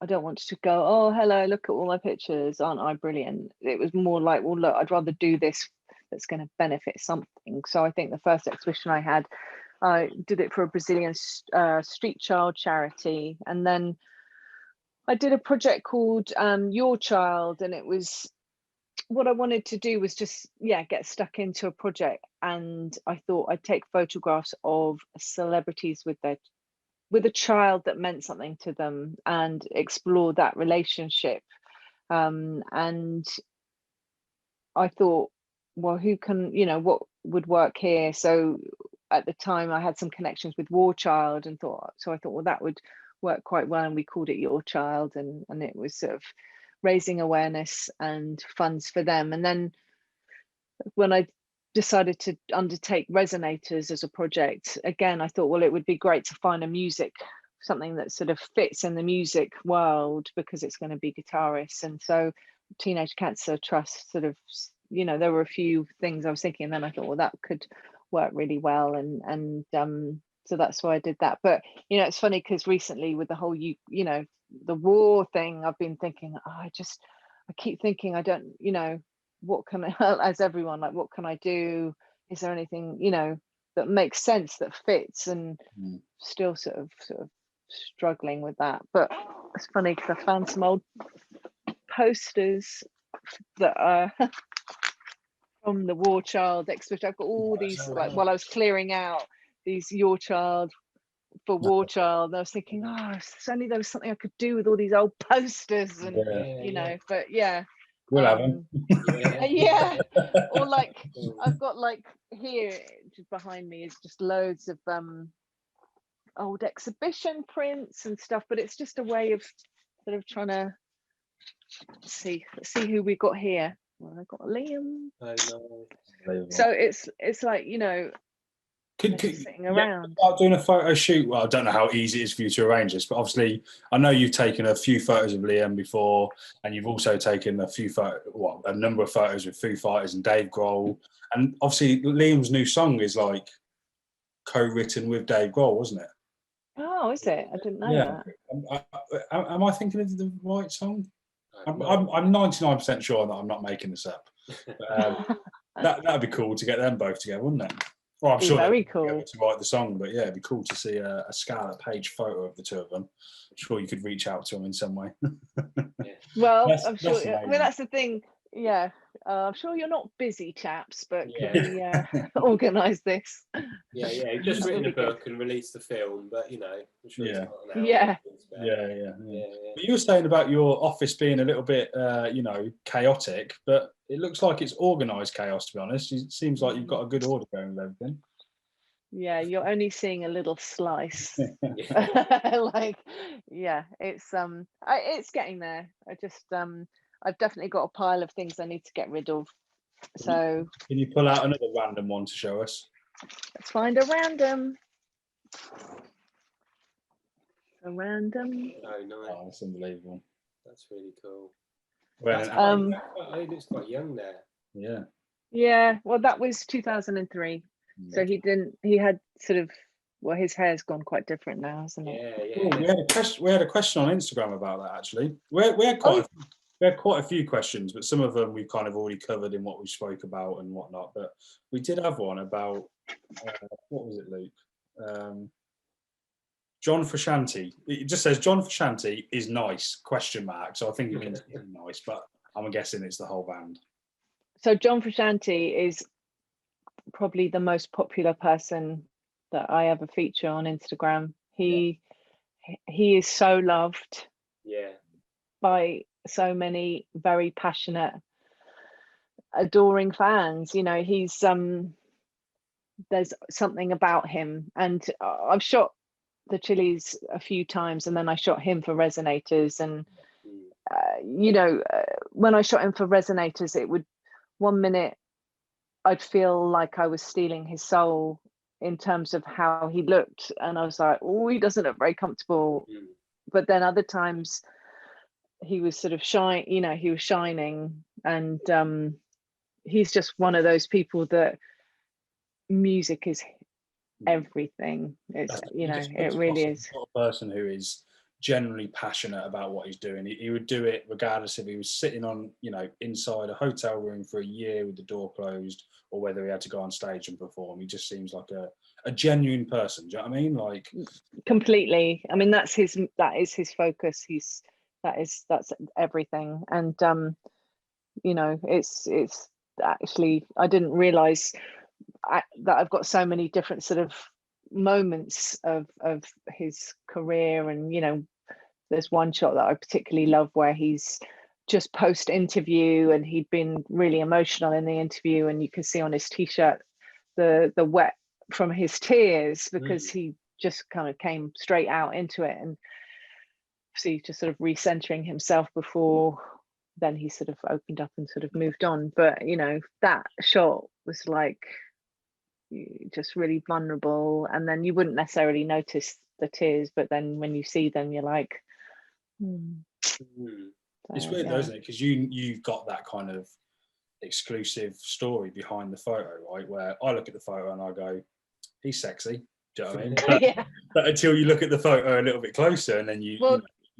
I don't want to go, oh, hello, look at all my pictures, aren't I brilliant? It was more like, well, look, I'd rather do this that's going to benefit something. So I think the first exhibition I had, I did it for a Brazilian street child charity. And then I did a project called Your Child, and it was, what I wanted to do was just, get stuck into a project. And I thought I'd take photographs of celebrities with a child that meant something to them, and explore that relationship. And I thought, well, who can, you know, what would work here? So at the time I had some connections with War Child, and I thought, well, that would work quite well. And we called it Your Child, and it was sort of raising awareness and funds for them. And then when I decided to undertake Resonators as a project, again, I thought, well, it would be great to find something that sort of fits in the music world, because it's going to be guitarists. And so Teenage Cancer Trust sort of, you know, there were a few things I was thinking, and then I thought, well, that could work really well. And so that's why I did that. But, you know, it's funny because recently with the whole, you know, the war thing, I've been thinking, I keep thinking, I don't, you know, what can I, as everyone, like, what can I do? Is there anything, you know, that makes sense, that fits? And still sort of struggling with that. But it's funny because I found some old posters that are from the War Child exhibition. I've got all these, like, while I was clearing out these Your Child for War Child, I was thinking, if only there was something I could do with all these old posters, and you know. But we'll have them. Or like, I've got, like, here just behind me is just loads of old exhibition prints and stuff, but it's just a way of sort of trying to see who we got here. Well, I got Liam. So it's like, you know, sitting around. Start doing a photo shoot. Well, I don't know how easy it is for you to arrange this, but obviously I know you've taken a few photos of Liam before, and you've also taken a number of photos with Foo Fighters and Dave Grohl, and obviously Liam's new song is like co-written with Dave Grohl, wasn't it? Oh, is it? I didn't know that. Am I thinking of the right song? I'm 99% sure that I'm not making this up. That'd be cool to get them both together, wouldn't it? Well, I'm sure very cool to write the song, but yeah, it'd be cool to see a Scarlet Page photo of the two of them. I'm sure you could reach out to them in some way. Well, I'm sure. Well, that's the thing. Yeah, I'm sure you're not busy, chaps, but can we organise this? Yeah. You've just written a book and released the film, but you know, I'm sure it's not an hour. Yeah. But you were saying about your office being a little bit, you know, chaotic, but it looks like it's organised chaos. To be honest, it seems like you've got a good order going with everything. Yeah, you're only seeing a little slice. Like, it's getting there. I've definitely got a pile of things I need to get rid of. So can you pull out another random one to show us? Let's find a random. So random. Oh, nice. Oh, that's unbelievable. That's really cool. Well, He looks quite young there. yeah. Yeah, well, that was 2003. So he had sort of, well, his hair's gone quite different now, hasn't it? Yeah. Oh, we had a question on Instagram about that, actually. We had quite a few questions, but some of them we've kind of already covered in what we spoke about and whatnot. But we did have one about what was it, Luke? John Frusciante. It just says John Frusciante is nice, question mark. So I think it means nice, but I'm guessing it's the whole band. So John Frusciante is probably the most popular person that I ever feature on Instagram. He is so loved by so many very passionate, adoring fans. You know, he's there's something about him, and I've shot the Chili's a few times, and then I shot him for Resonators, and when I shot him for Resonators, it would, one minute I'd feel like I was stealing his soul in terms of how he looked, and I was like, oh, he doesn't look very comfortable. But then other times he was sort of he was shining, and he's just one of those people that music is everything. It's it really is. A person who is generally passionate about what he's doing. He would do it regardless if he was sitting on, inside a hotel room for a year with the door closed, or whether he had to go on stage and perform. He just seems like a genuine person. Do you know what I mean? Like, completely. I mean, that is his focus. That's everything. And it's actually, I didn't realize that I've got so many different sort of moments of his career, and there's one shot that I particularly love where he's just post interview and he'd been really emotional in the interview, and you can see on his t-shirt the wet from his tears, because he just kind of came straight out into it, and see, just sort of recentering himself before then he sort of opened up and sort of moved on. But that shot was like just really vulnerable, and then you wouldn't necessarily notice the tears, but then when you see them you're like it's weird though, isn't it, because you've got that kind of exclusive story behind the photo, right, where I look at the photo and I go, he's sexy. Do you know what I mean? But until you look at the photo a little bit closer, and then you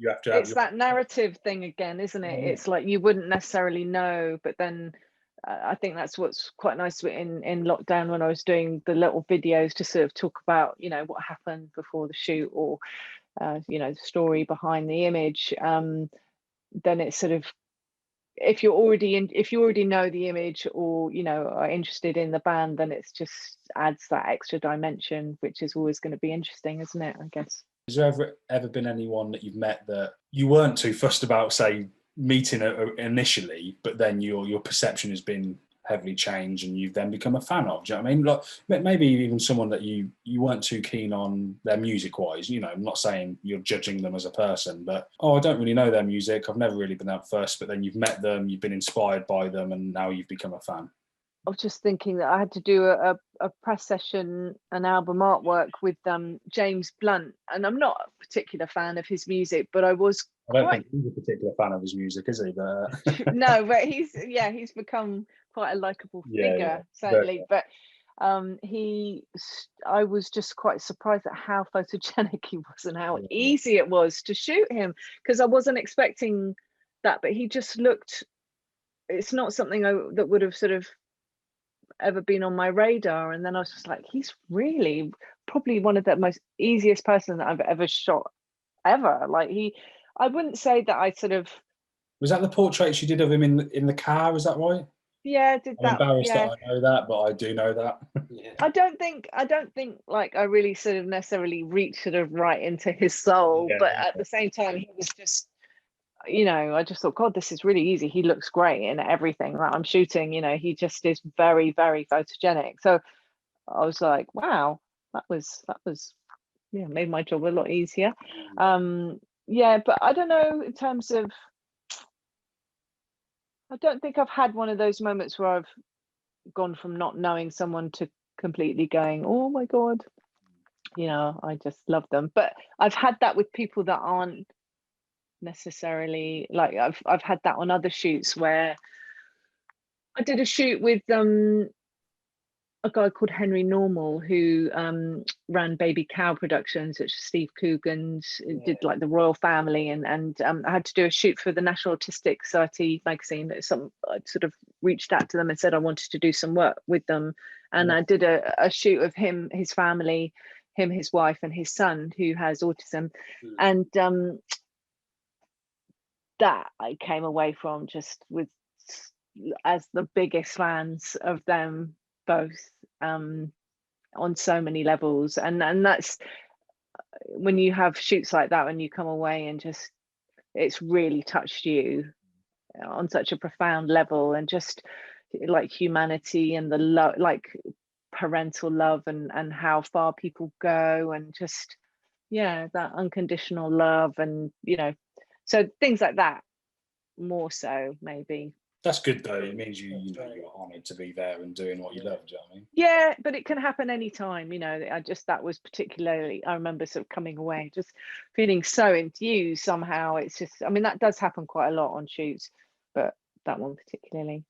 have to have it's that narrative thing again, isn't it? It's like you wouldn't necessarily know, but then I think that's what's quite nice in lockdown, when I was doing the little videos to sort of talk about what happened before the shoot, or the story behind the image. Then it's sort of, if you already know the image, or are interested in the band, then it's just adds that extra dimension, which is always going to be interesting, isn't it, I guess. Has there ever been anyone that you've met that you weren't too fussed about, say, meeting initially, but then your perception has been heavily changed and you've then become a fan of? Do you know what I mean? Like, maybe even someone that you weren't too keen on their music wise. I'm not saying you're judging them as a person, but I don't really know their music, I've never really been that first, but then you've met them, you've been inspired by them, and now you've become a fan. I was just thinking that I had to do a press session, an album artwork with James Blunt, and I'm not a particular fan of his music, but I don't think he's a particular fan of his music, is he? But no, but he's become quite a likable figure, certainly. But I was just quite surprised at how photogenic he was and how easy it was to shoot him, because I wasn't expecting that, but he just looked, it's not something that would have sort of ever been on my radar. And then I was just like, he's really probably one of the most easiest person that I've ever shot ever. Like, I wouldn't say that I sort of... Was that the portraits you did of him in the car, is that right? Yeah, did that. I'm embarrassed that I know that, but I do know that. I don't think like I really sort of necessarily reached sort of right into his soul, but at the same time he was just, I just thought, God, this is really easy. He looks great in everything that I'm shooting. He just is very, very photogenic. So I was like, wow, that was made my job a lot easier. But I don't know, in terms of, I don't think I've had one of those moments where I've gone from not knowing someone to completely going, oh my God. you know, I just love them. But I've had that with people that aren't necessarily like, I've had that on other shoots where I did a shoot with a guy called Henry Normal, who ran Baby Cow Productions, which Steve Coogan's did, like the royal family, and I had to do a shoot for the National Autistic Society magazine. I sort of reached out to them and said I wanted to do some work with them, and I did a shoot of him, his family, him, his wife, and his son who has autism, and that I came away from just with as the biggest fans of them both, on so many levels, and that's when you have shoots like that, when you come away and just it's really touched you on such a profound level, and just like humanity and the love, like parental love, and how far people go, and just that unconditional love, and you know, so things like that more so maybe. That's good though. It means you know you're honoured to be there and doing what you love. Do you know what I mean? Yeah, but it can happen anytime. You know, that was particularly. I remember sort of coming away just feeling so infused somehow. It's just, I mean, that does happen quite a lot on shoots, but that one particularly.